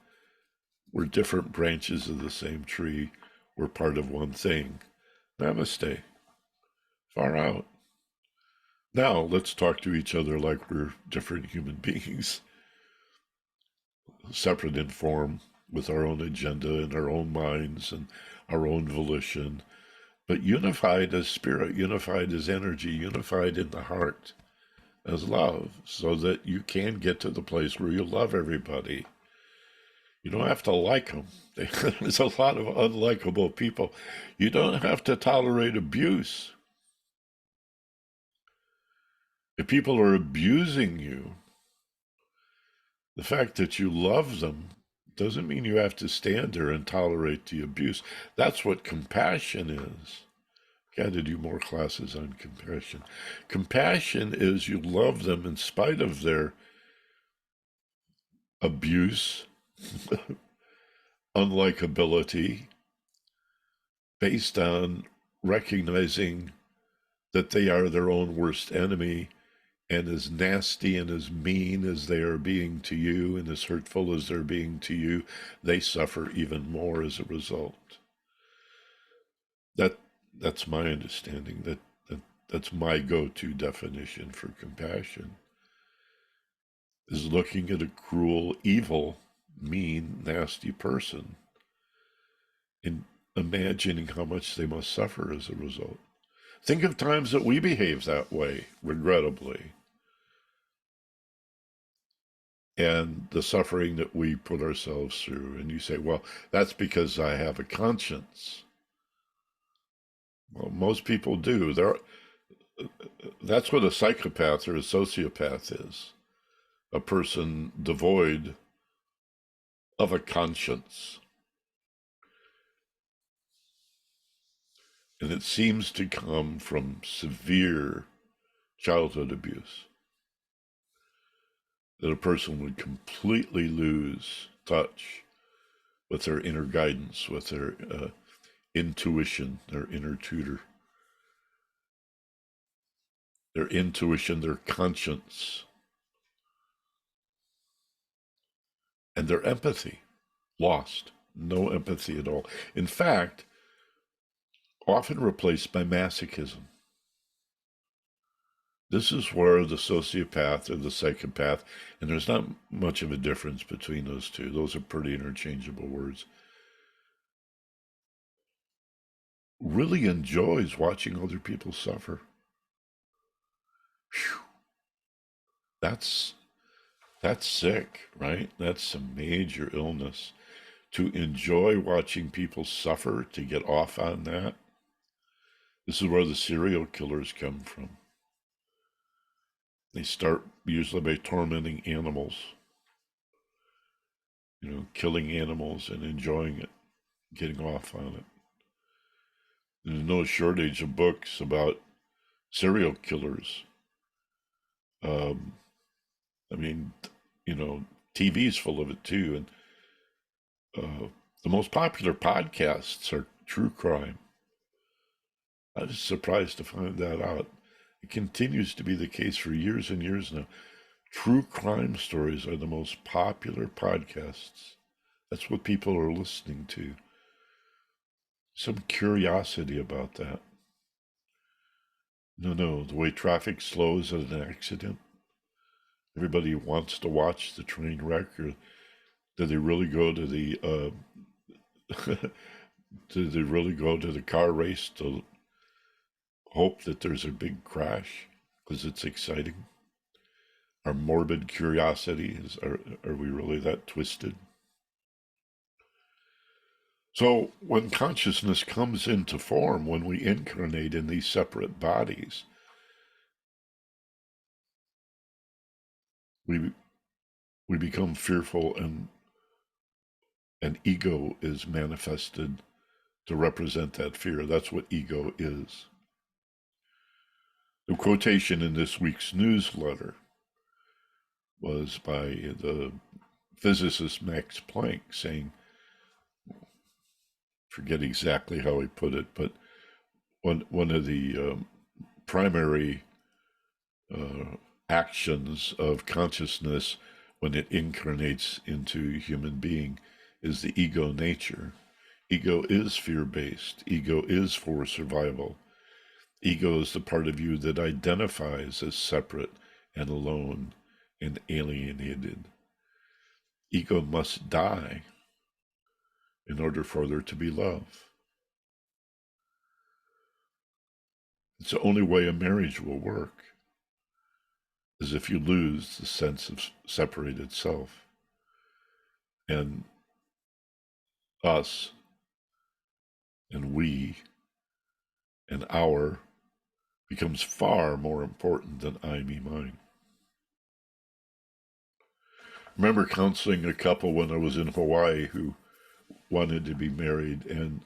Speaker 1: We're different branches of the same tree. We're part of one thing. Namaste. Far out. Now let's talk to each other like we're different human beings, separate in form, with our own agenda and our own minds and our own volition, but unified as spirit, unified as energy, unified in the heart. as love so that you can get to the place where you love everybody. You don't have to like them. There's a lot of unlikable people. You don't have to tolerate abuse. If people are abusing you, the fact that you love them doesn't mean you have to stand there and tolerate the abuse. That's what compassion is. Got to do more classes on compassion. Compassion is you love them in spite of their abuse, unlikability, based on recognizing that they are their own worst enemy, and as nasty and as mean as they are being to you and as hurtful as they're being to you, they suffer even more as a result. That's my understanding. That's my go-to definition for compassion, is looking at a cruel, evil, mean, nasty person and imagining how much they must suffer as a result. Think of times that we behave that way, regrettably, and the suffering that we put ourselves through. And you say, well, that's because I have a conscience. Well, most people do. That's what a psychopath or a sociopath is. A person devoid of a conscience. And it seems to come from severe childhood abuse. That a person would completely lose touch with their inner guidance, with their intuition, their inner tutor, their intuition, their conscience, and their empathy. Lost. No empathy at all. In fact, often replaced by masochism. This is where the sociopath or the psychopath, and there's not much of a difference between those two. Those are pretty interchangeable words. Really enjoys watching other people suffer. Whew. That's sick, right? That's a major illness. To enjoy watching people suffer, to get off on that. This is where the serial killers come from. They start usually by tormenting animals, killing animals and enjoying it, getting off on it. There's no shortage of books about serial killers. I mean, TV's full of it too. And the most popular podcasts are true crime. I was surprised to find that out. It continues to be the case for years and years now. True crime stories are the most popular podcasts. That's what people are listening to. Some curiosity about that. No, the way traffic slows at an accident. Everybody wants to watch the train wreck, or do they really go to the do they really go to the car race to hope that there's a big crash because it's exciting? Our morbid curiosity are we really that twisted? So when consciousness comes into form, when we incarnate in these separate bodies, we become fearful, and ego is manifested to represent that fear. That's what ego is. The quotation in this week's newsletter was by the physicist Max Planck saying, forget exactly how he put it, but one of the primary actions of consciousness when it incarnates into a human being is the ego nature. Ego is fear-based. Ego is for survival. Ego is the part of you that identifies as separate and alone and alienated. Ego must die in order for there to be love. It's the only way a marriage will work. as if you lose the sense of separated self. And us and we and our becomes far more important than I, me, mine. I remember counseling a couple when I was in Hawaii who wanted to be married, and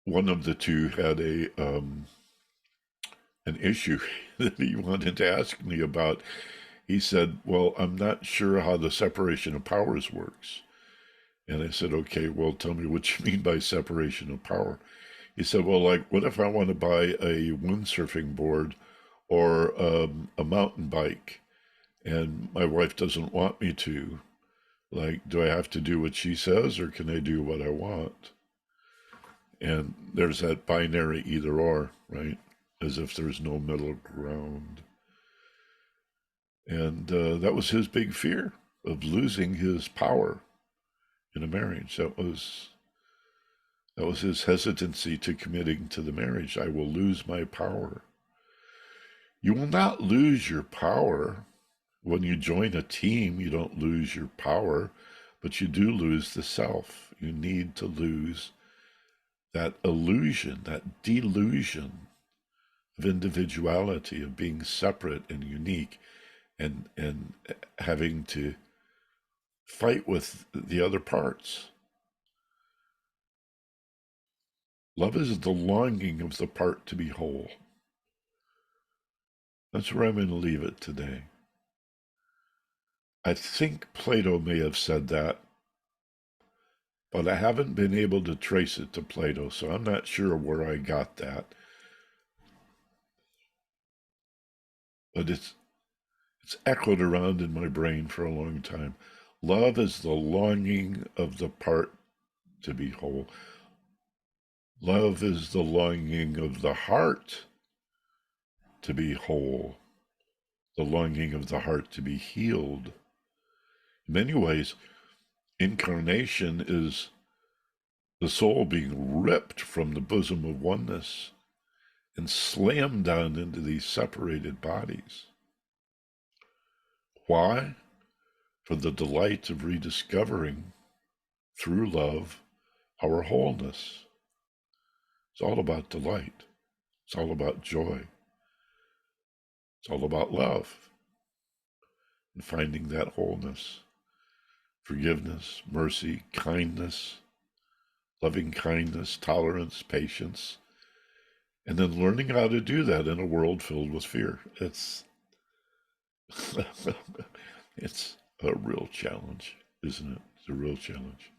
Speaker 1: one of the two had an issue that he wanted to ask me about. He said, well, I'm not sure how the separation of powers works. And I said, okay, well, tell me what you mean by separation of power. He said, well, like, what if I want to buy a windsurfing board or a mountain bike and my wife doesn't want me to? Like, do I have to do what she says or can I do what I want? And there's that binary either or, right? As if there's no middle ground. And that was his big fear, of losing his power in a marriage. That was his hesitancy to committing to the marriage. I will lose my power. You will not lose your power. When you join a team, you don't lose your power, but you do lose the self. You need to lose that illusion, that delusion of individuality, of being separate and unique, and having to fight with the other parts. Love is the longing of the part to be whole. That's where I'm going to leave it today. I think Plato may have said that, but I haven't been able to trace it to Plato, so I'm not sure where I got that. But it's echoed around in my brain for a long time. Love is the longing of the part to be whole. Love is the longing of the heart to be whole, the longing of the heart to be healed. In many ways, incarnation is the soul being ripped from the bosom of oneness and slammed down into these separated bodies. Why? For the delight of rediscovering, through love, our wholeness. It's all about delight. It's all about joy. It's all about love and finding that wholeness. Forgiveness, mercy, kindness, loving kindness, tolerance, patience, and then learning how to do that in a world filled with fear. It's it's a real challenge, isn't it? It's a real challenge.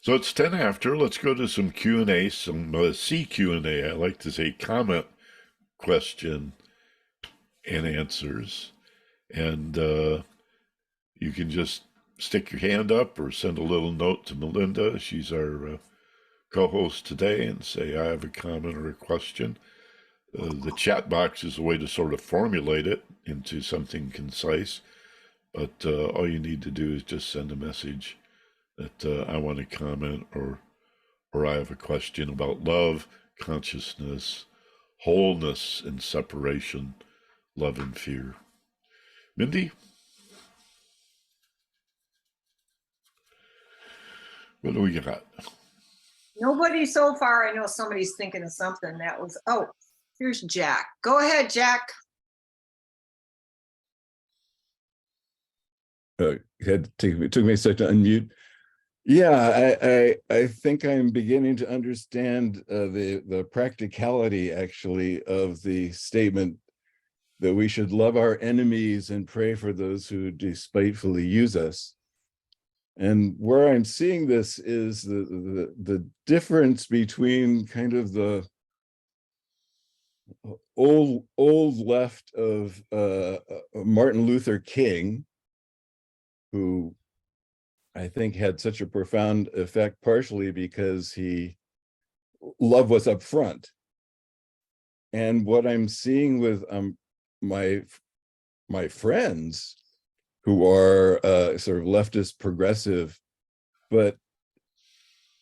Speaker 1: So it's 10 after. Let's go to some Q&A, some CQ&A. I like to say comment, question, and answers. And you can just stick your hand up or send a little note to Melinda. She's our co-host today, and say, I have a comment or a question. The chat box is a way to sort of formulate it into something concise. But all you need to do is just send a message that I want to comment or I have a question about love, consciousness, wholeness and separation, love and fear. Mindy? What do we got?
Speaker 2: Nobody so far. I know somebody's thinking of something. That was, oh, here's Jack. Go ahead, Jack.
Speaker 3: Took me a second to unmute. Yeah, I think I'm beginning to understand the practicality, actually, of the statement that we should love our enemies and pray for those who despitefully use us. And where I'm seeing this is the difference between kind of the old left of Martin Luther King, who I think had such a profound effect, partially because love was up front. And what I'm seeing with my friends who are sort of leftist progressive,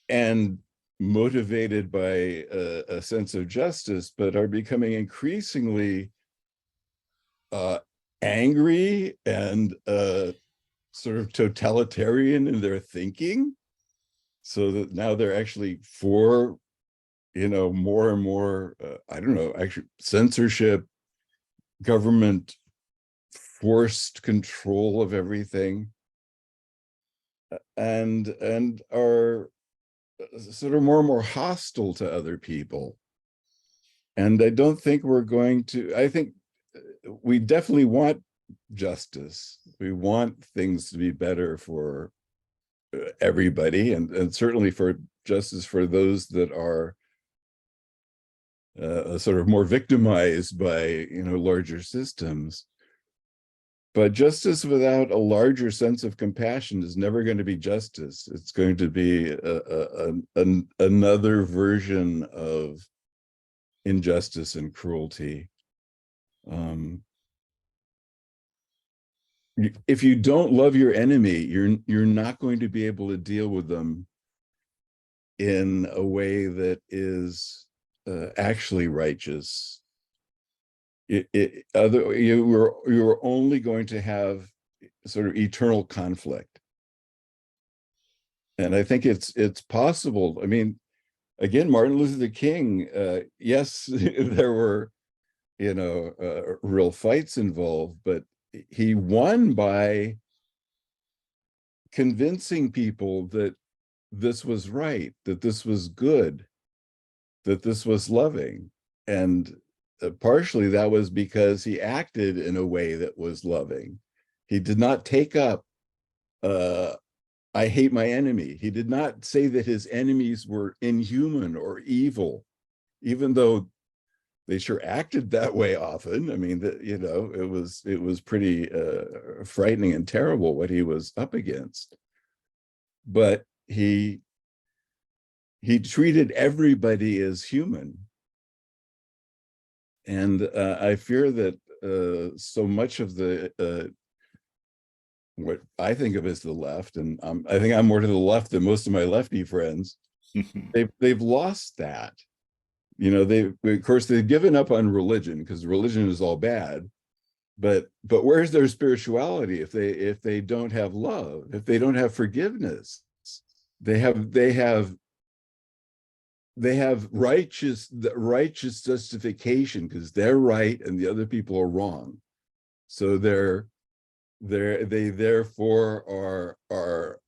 Speaker 3: and motivated by a sense of justice, but are becoming increasingly angry and sort of totalitarian in their thinking, so that now they're actually for, more and more, I don't know, actually censorship, government forced control of everything, and are sort of more and more hostile to other people. And I don't think we're going to, I think we definitely want justice. We want things to be better for everybody, and certainly for justice for those that are sort of more victimized by, larger systems. But justice without a larger sense of compassion is never going to be justice. It's going to be another version of injustice and cruelty. If you don't love your enemy, you're not going to be able to deal with them in a way that is actually righteous. You're only going to have sort of eternal conflict. And I think it's possible. I mean, again, Martin Luther King, yes, there were, real fights involved, but he won by convincing people that this was right, that this was good, that this was loving. And partially that was because he acted in a way that was loving. He did not take up, I hate my enemy. He did not say that his enemies were inhuman or evil, even though they sure acted that way often. I mean, it was pretty frightening and terrible what he was up against. But he treated everybody as human. And I fear that so much of the what I think of as the left, and I think I'm more to the left than most of my lefty friends, they've lost that. Of course they've given up on religion, because religion is all bad. But where's their spirituality if they don't have love, if they don't have forgiveness? They have righteous justification because they're right and the other people are wrong. So they therefore are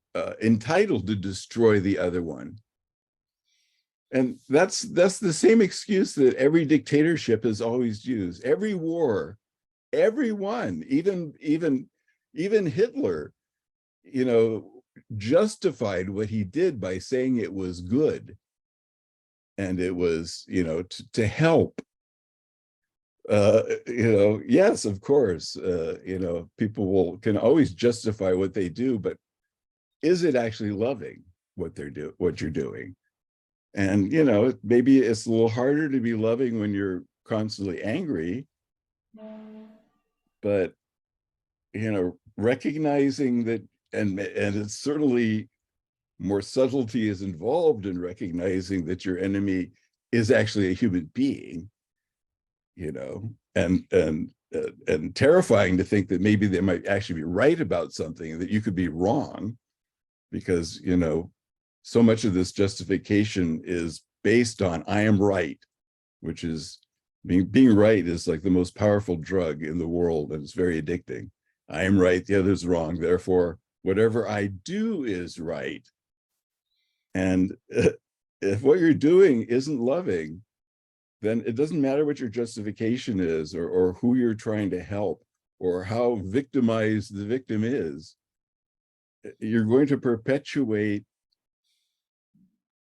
Speaker 3: entitled to destroy the other one. And that's the same excuse that every dictatorship has always used. Every war, everyone, even Hitler, justified what he did by saying it was good. And it was, to help. Yes, of course, people can always justify what they do, but is it actually loving what you're doing? And, maybe it's a little harder to be loving when you're constantly angry, but, recognizing that, and it's certainly more subtlety is involved in recognizing that your enemy is actually a human being, and terrifying to think that maybe they might actually be right about something, that you could be wrong, because, so much of this justification is based on I am right, which is being right is like the most powerful drug in the world, and it's very addicting. I am right, the other's wrong, therefore whatever I do is right. And if what you're doing isn't loving, then it doesn't matter what your justification is, or who you're trying to help, or how victimized the victim is. You're going to perpetuate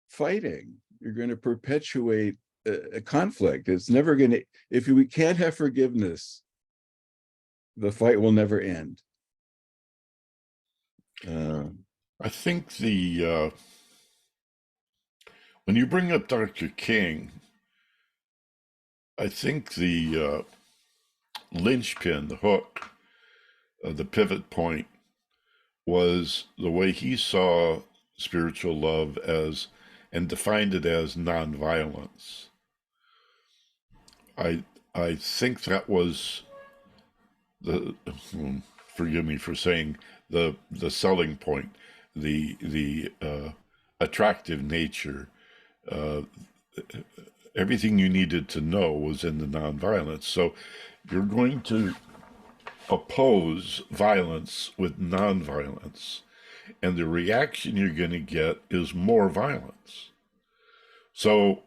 Speaker 3: fighting. You're going to perpetuate a conflict. It's never going to, if we can't have forgiveness, the fight will never end.
Speaker 1: I think when you bring up Dr. King, I think the linchpin, the hook, the pivot point was the way he saw spiritual love as and defined it as nonviolence. I think that was the, forgive me for saying, the selling point, the attractive nature. Uh, Everything you needed to know was in the nonviolence. So you're going to oppose violence with nonviolence, and the reaction you're going to get is more violence. So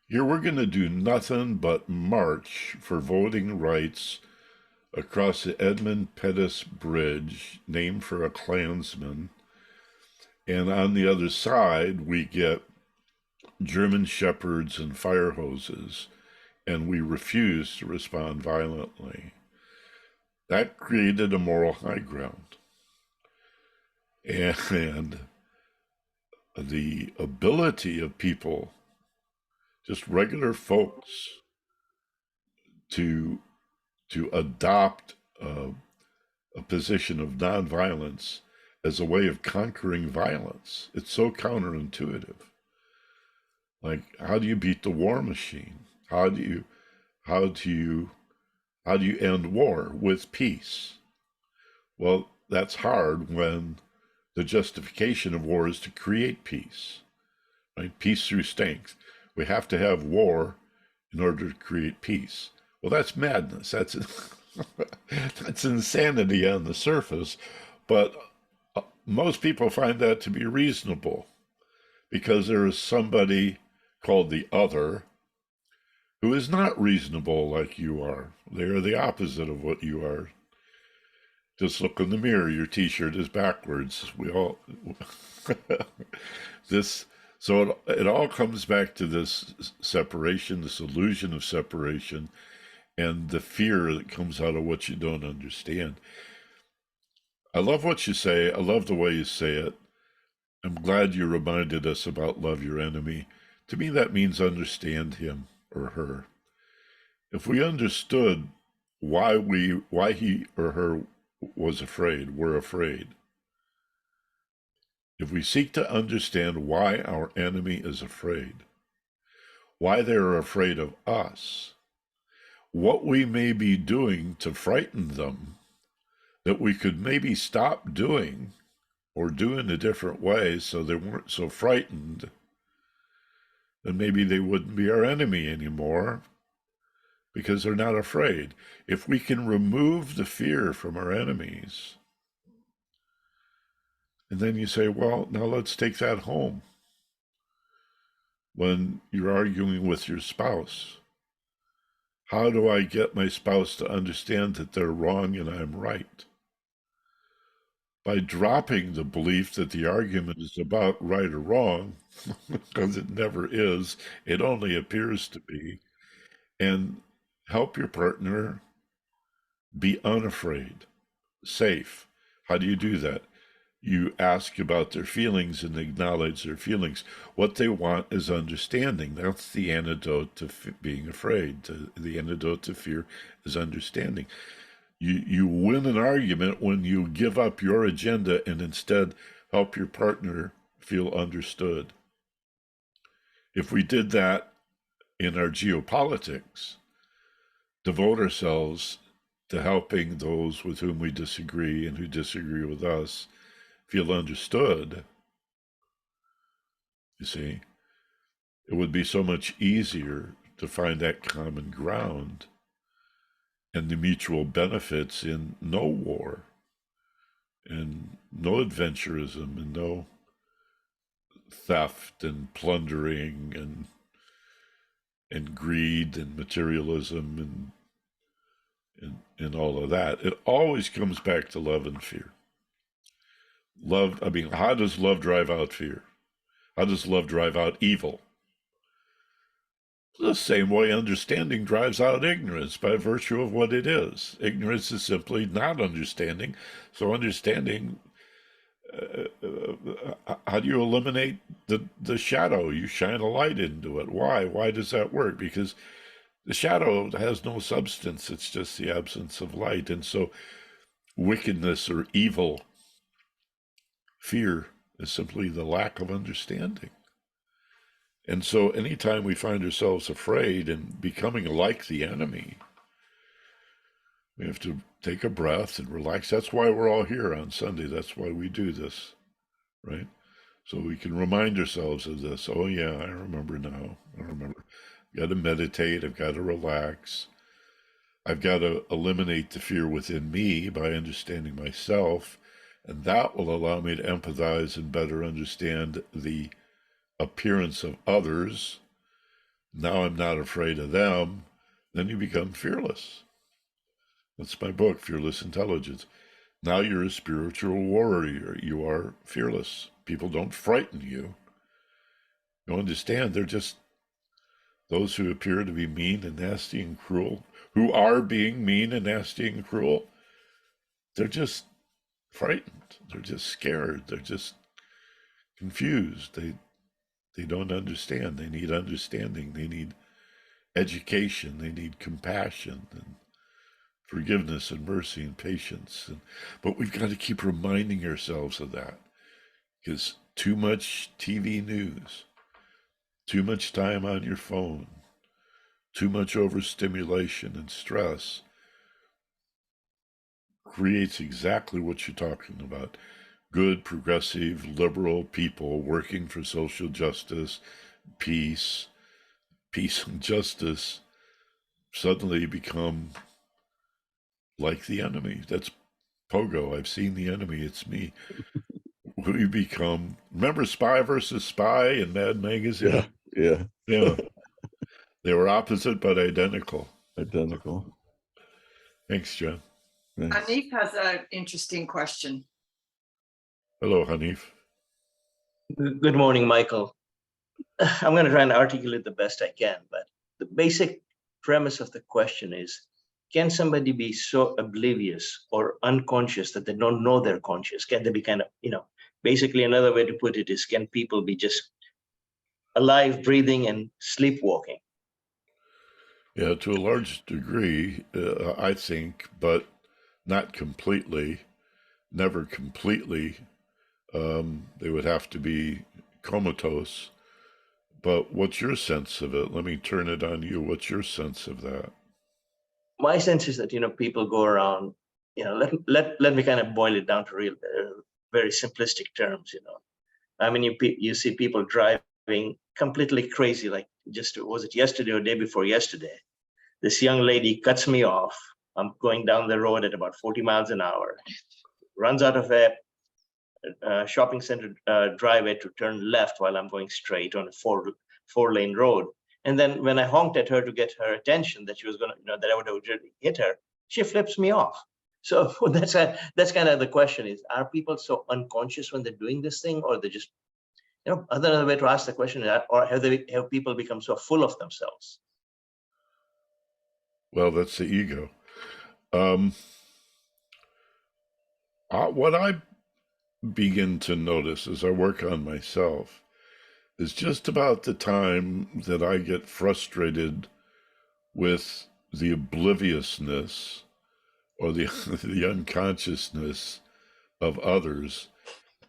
Speaker 1: here we're going to do nothing but march for voting rights across the Edmund Pettus Bridge, named for a Klansman. And on the other side, we get German shepherds and fire hoses, and we refuse to respond violently. That created a moral high ground. And the ability of people, just regular folks, to adopt a position of nonviolence as a way of conquering violence. It's so counterintuitive. Like, how do you beat the war machine? How do you end war? With peace. Well, that's hard when the justification of war is to create peace, right? Peace through strength. We have to have war in order to create peace. Well, that's madness. That's that's insanity on the surface, but most people find that to be reasonable, because there is somebody called the other who is not reasonable like you are. They are the opposite of what you are. Just look in the mirror. Your t-shirt is backwards. We all so it all comes back to this separation, this illusion of separation, and the fear that comes out of what you don't understand. I love what you say. I love the way you say it. I'm glad you reminded us about love your enemy. To me, that means understand him or her. If we understood why he or her was afraid, we're afraid. If we seek to understand why our enemy is afraid, why they're afraid of us, what we may be doing to frighten them, that we could maybe stop doing or do in a different way so they weren't so frightened, then maybe they wouldn't be our enemy anymore, because they're not afraid. If we can remove the fear from our enemies, and then you say, well, now let's take that home. When you're arguing with your spouse, how do I get my spouse to understand that they're wrong and I'm right? By dropping the belief that the argument is about right or wrong, because it never is, it only appears to be, and help your partner be unafraid, safe. How do you do that? You ask about their feelings and acknowledge their feelings. What they want is understanding. That's the antidote to being afraid. The antidote to fear is understanding. You win an argument when you give up your agenda and instead help your partner feel understood. If we did that in our geopolitics, devote ourselves to helping those with whom we disagree and who disagree with us feel understood, you see, it would be so much easier to find that common ground and the mutual benefits in no war and no adventurism and no theft and plundering and greed and materialism and all of that. It always comes back to love and fear. Love, I mean, how does love drive out fear? How does love drive out evil? The same way understanding drives out ignorance by virtue of what it is. Ignorance is simply not understanding. So understanding, how do you eliminate the shadow? You shine a light into it. Why? Why does that work? Because the shadow has no substance. It's just the absence of light. And so wickedness or evil, fear, is simply the lack of understanding. And so anytime we find ourselves afraid and becoming like the enemy, we have to take a breath and relax. That's why we're all here on Sunday. That's why we do this, right? So we can remind ourselves of this. Oh, yeah, I remember now. I remember. I've got to meditate. I've got to relax. I've got to eliminate the fear within me by understanding myself. And that will allow me to empathize and better understand the appearance of others. Now I'm not afraid of them. Then you become fearless. That's my book, Fearless Intelligence. Now you're a spiritual warrior. You are fearless. People don't frighten you. You understand, they're just those who appear to be mean and nasty and cruel, who are being mean and nasty and cruel. They're just frightened. They're just scared. They're just confused. They don't understand. They need understanding. They need education. They need compassion and forgiveness and mercy and patience. But we've got to keep reminding ourselves of that, because too much TV news, too much time on your phone, too much overstimulation and stress creates exactly what you're talking about. Good, progressive, liberal people working for social justice, peace and justice suddenly become like the enemy. That's Pogo. I've seen the enemy. It's me. We become, remember Spy versus Spy in Mad Magazine?
Speaker 3: Yeah.
Speaker 1: Yeah. They were opposite but identical.
Speaker 3: Identical.
Speaker 1: Thanks, John.
Speaker 3: Thanks.
Speaker 2: Hanif has an interesting question.
Speaker 1: Hello, Hanif.
Speaker 4: Good morning, Michael. I'm going to try and articulate the best I can, but the basic premise of the question is, can somebody be so oblivious or unconscious that they don't know they're conscious? Can they be kind of, basically another way to put it is, can people be just alive, breathing, and sleepwalking?
Speaker 1: Yeah, to a large degree, I think, but not completely, never completely. They would have to be comatose. But what's your sense of it? Let me turn it on you. What's your sense of that?
Speaker 4: My sense is that, people go around, let me kind of boil it down to real, very simplistic terms, I mean, you see people driving completely crazy, like was it yesterday or day before yesterday? This young lady cuts me off. I'm going down the road at about 40 miles an hour, runs out of a shopping center driveway to turn left while I'm going straight on a four-lane road. And then when I honked at her to get her attention that she was going to, that I would have hit her, she flips me off. So that's kind of the question is, are people so unconscious when they're doing this thing, or they just, another way to ask the question is, or have people become so full of themselves?
Speaker 1: Well, that's the ego. What I begin to notice as I work on myself is just about the time that I get frustrated with the obliviousness or the the unconsciousness of others,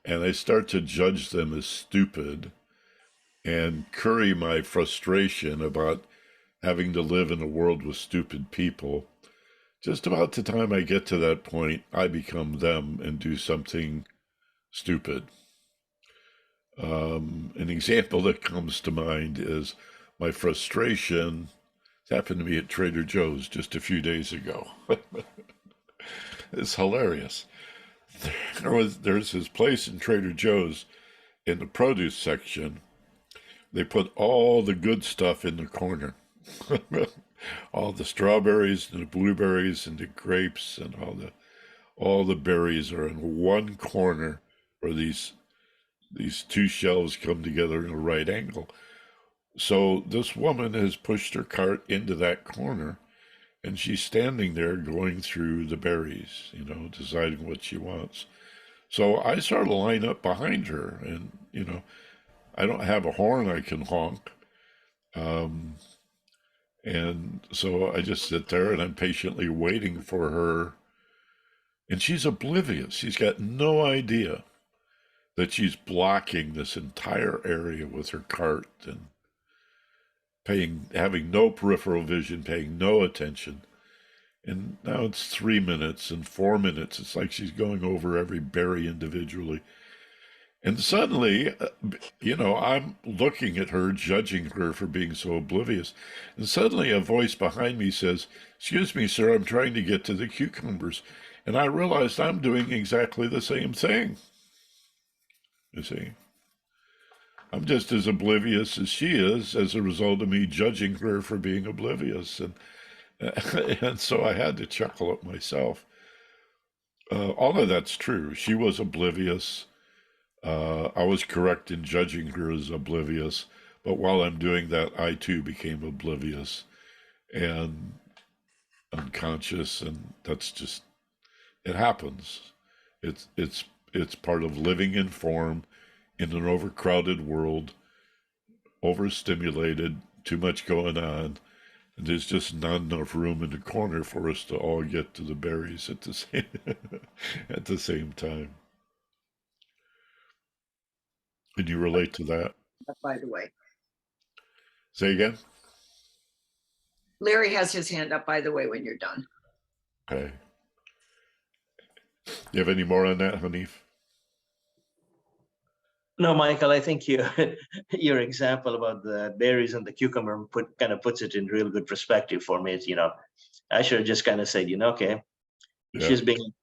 Speaker 1: and I start to judge them as stupid and curry my frustration about having to live in a world with stupid people. Just about the time I get to that point, I become them and do something stupid. An example that comes to mind is my frustration. It happened to me at Trader Joe's just a few days ago. It's hilarious. There's this place in Trader Joe's in the produce section. They put all the good stuff in the corner. All the strawberries and the blueberries and the grapes and all the berries are in one corner where these two shelves come together in a right angle. So this woman has pushed her cart into that corner, and she's standing there going through the berries, deciding what she wants. So I sort of line up behind her, and, I don't have a horn I can honk. And so I just sit there and I'm patiently waiting for her. And she's oblivious. She's got no idea that she's blocking this entire area with her cart. And having no peripheral vision, paying no attention. And now it's 3 minutes and 4 minutes. It's like she's going over every berry individually. And suddenly, I'm looking at her, judging her for being so oblivious. And suddenly a voice behind me says, "Excuse me, sir, I'm trying to get to the cucumbers." And I realized I'm doing exactly the same thing. You see, I'm just as oblivious as she is as a result of me judging her for being oblivious. And so I had to chuckle at myself. All of that's true. She was oblivious. I was correct in judging her as oblivious, but while I'm doing that, I too became oblivious and unconscious, and that's just, it happens. It's part of living in form in an overcrowded world, overstimulated, too much going on, and there's just not enough room in the corner for us to all get to the berries at the same at the same time. Can you relate to that?
Speaker 2: By the way,
Speaker 1: Say again?
Speaker 2: Larry has his hand up, by the way, when you're done.
Speaker 1: Okay. You have any more on that, Hanif?
Speaker 4: No, Michael, I think your example about the berries and the cucumber kind of puts it in real good perspective for me. I should have just kind of said, okay,
Speaker 1: Yeah.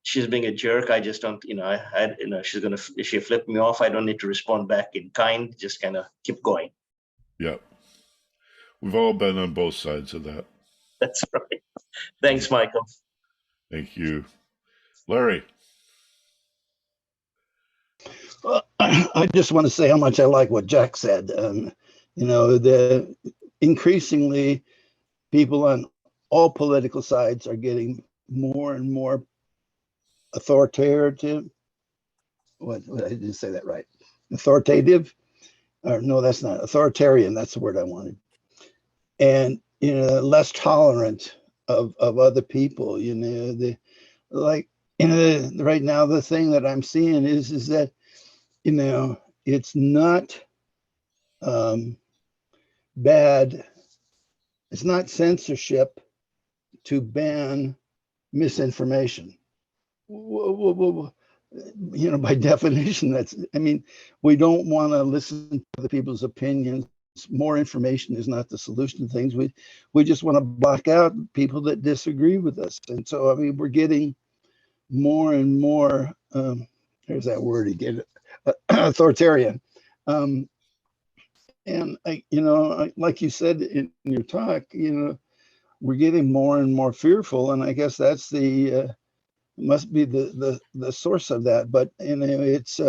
Speaker 4: she's being a jerk. I just don't, if she flipped me off, I don't need to respond back in kind. Just kind of keep going.
Speaker 1: Yeah. We've all been on both sides of that.
Speaker 4: That's right. Thanks, Michael.
Speaker 1: Thank you. Larry.
Speaker 5: Well, I just want to say how much I like what Jack said. The increasingly people on all political sides are getting more and more authoritative. What I didn't say that right. Authoritative, or no, that's not authoritarian. That's the word I wanted. And less tolerant of other people. Right now the thing that I'm seeing is that it's not bad. It's not censorship to ban misinformation. By definition, we don't want to listen to other people's opinions. More information is not the solution to things. We just want to block out people that disagree with us. And so, we're getting more and more, there's that word again, authoritarian. And like you said in your talk, we're getting more and more fearful, and I guess that's must be the source of that. But it's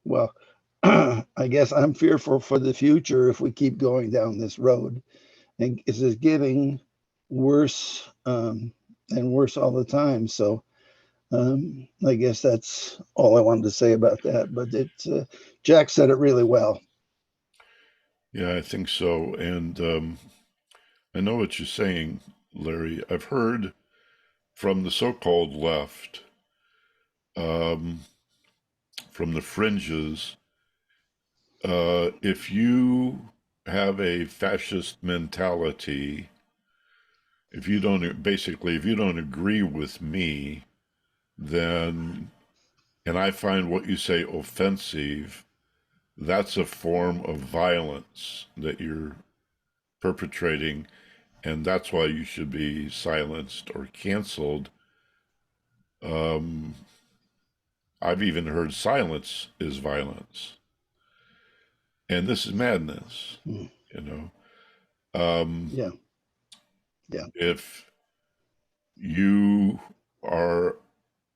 Speaker 5: well, I guess I'm fearful for the future if we keep going down this road, and it's just getting worse and worse all the time. So I guess that's all I wanted to say about that. But Jack said it really well.
Speaker 1: Yeah, I think so. And I know what you're saying, Larry. I've heard from the so-called left, from the fringes, if you have a fascist mentality, if you don't agree with me, then, and I find what you say offensive, that's a form of violence that you're perpetrating, and that's why you should be silenced or canceled. I've even heard silence is violence. And this is madness,
Speaker 5: Yeah.
Speaker 1: If you are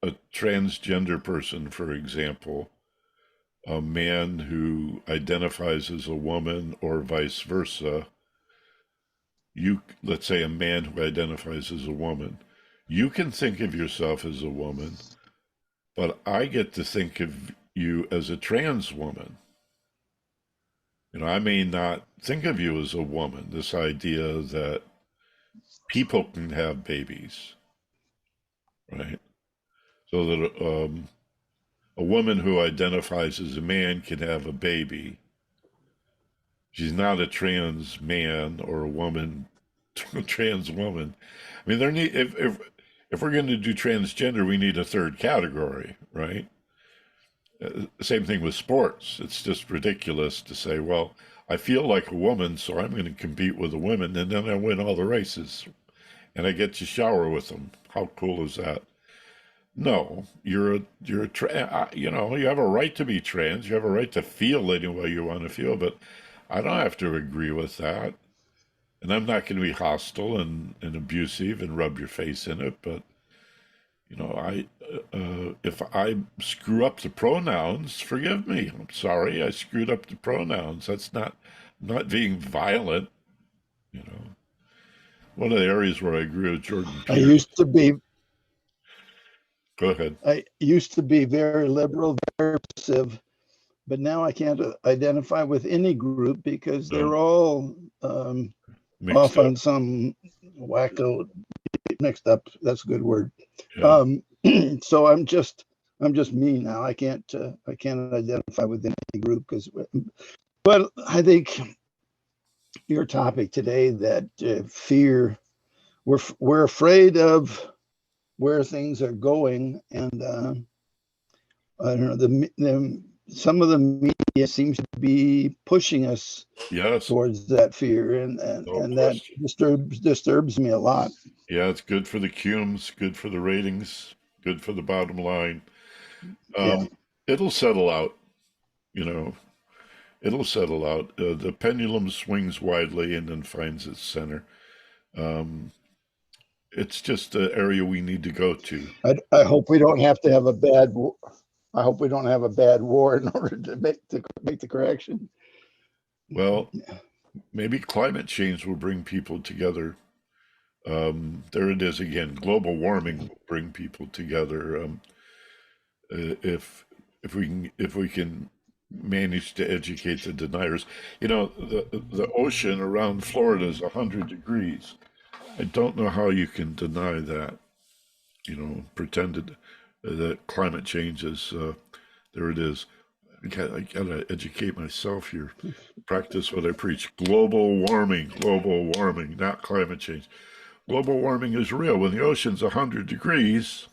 Speaker 1: a transgender person, for example, a man who identifies as a woman or vice versa, let's say a man who identifies as a woman, you can think of yourself as a woman, but I get to think of you as a trans woman. I may not think of you as a woman, this idea that people can have babies, right? So that a woman who identifies as a man can have a baby. She's not a trans man or a woman, a trans woman. I mean, if we're going to do transgender, we need a third category, right? Same thing with sports. It's just ridiculous to say, well, I feel like a woman, so I'm going to compete with the women, and then I win all the races, and I get to shower with them. How cool is that? No, you know, you have a right to be trans. You have a right to feel any way you want to feel, but I don't have to agree with that. And I'm not going to be hostile and abusive and rub your face in it. But, you know, if I screw up the pronouns, forgive me. I'm sorry, I screwed up the pronouns. That's not being violent, you know. One of the areas where I agree with Jordan
Speaker 5: I
Speaker 1: Peterson.
Speaker 5: used to be
Speaker 1: Go ahead.
Speaker 5: very liberal, very progressive, but now I can't identify with any group because
Speaker 1: No.
Speaker 5: they're all
Speaker 1: Mixed
Speaker 5: off
Speaker 1: up.
Speaker 5: on some wacko, mixed up. That's a good word.
Speaker 1: Yeah.
Speaker 5: So I'm just me now. I can't identify with any group but I think your topic today, that fear, we're afraid of where things are going, and I don't know, some of the media seems to be pushing us
Speaker 1: Yes.
Speaker 5: towards that fear, and
Speaker 1: No
Speaker 5: that
Speaker 1: question.
Speaker 5: disturbs me a lot.
Speaker 1: Yeah, it's good for the cumes, good for the ratings, good for the bottom line.
Speaker 5: Yeah.
Speaker 1: It'll settle out, you know. It'll settle out. The pendulum swings widely and then finds its center. It's just an area we need to go to.
Speaker 5: I hope we don't have to have a bad. I hope we don't have a bad war in order to make the correction.
Speaker 1: Well, maybe climate change will bring people together. There it is again. Global warming will bring people together. If we can manage to educate the deniers. You know, the ocean around Florida is 100 degrees. I don't know how you can deny that. You know, pretended that climate change is there. It is. I gotta educate myself here. Practice what I preach. Global warming, not climate change. Global warming is real. When the ocean's 100 degrees,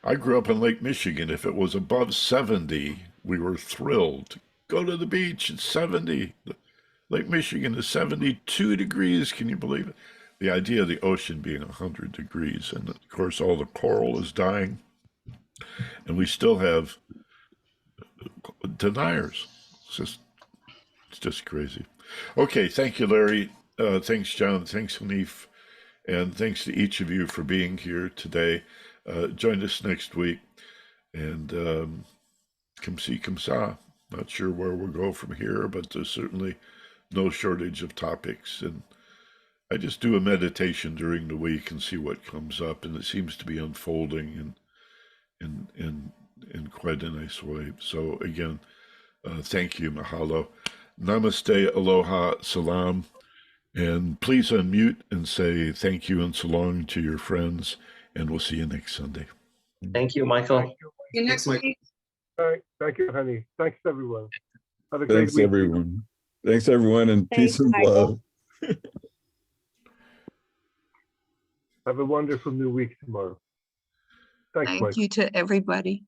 Speaker 1: I grew up in Lake Michigan. If it was above 70, we were thrilled. Go to the beach, it's 70. Lake Michigan is 72 degrees. Can you believe it? The idea of the ocean being 100 degrees. And of course, all the coral is dying. And we still have deniers. It's just crazy. Okay, thank you, Larry. Thanks, John. Thanks, Hanif. And thanks to each of you for being here today. Join us next week. And come see, come saw. Not sure where we'll go from here, but there's certainly no shortage of topics. And I just do a meditation during the week and see what comes up. And it seems to be unfolding in quite a nice way. So again, thank you, mahalo. Namaste, aloha, salam. And please unmute and say thank you and so long to your friends. And we'll see you next Sunday.
Speaker 4: Thank you, Michael.
Speaker 2: See you next week.
Speaker 6: All right. Thank you, honey. Thanks, everyone. Have a great
Speaker 3: Thanks,
Speaker 6: week.
Speaker 3: everyone. Thanks, everyone, and peace and love.
Speaker 6: Have a wonderful new week tomorrow. Thanks,
Speaker 7: Thank
Speaker 6: Michael.
Speaker 7: you to everybody.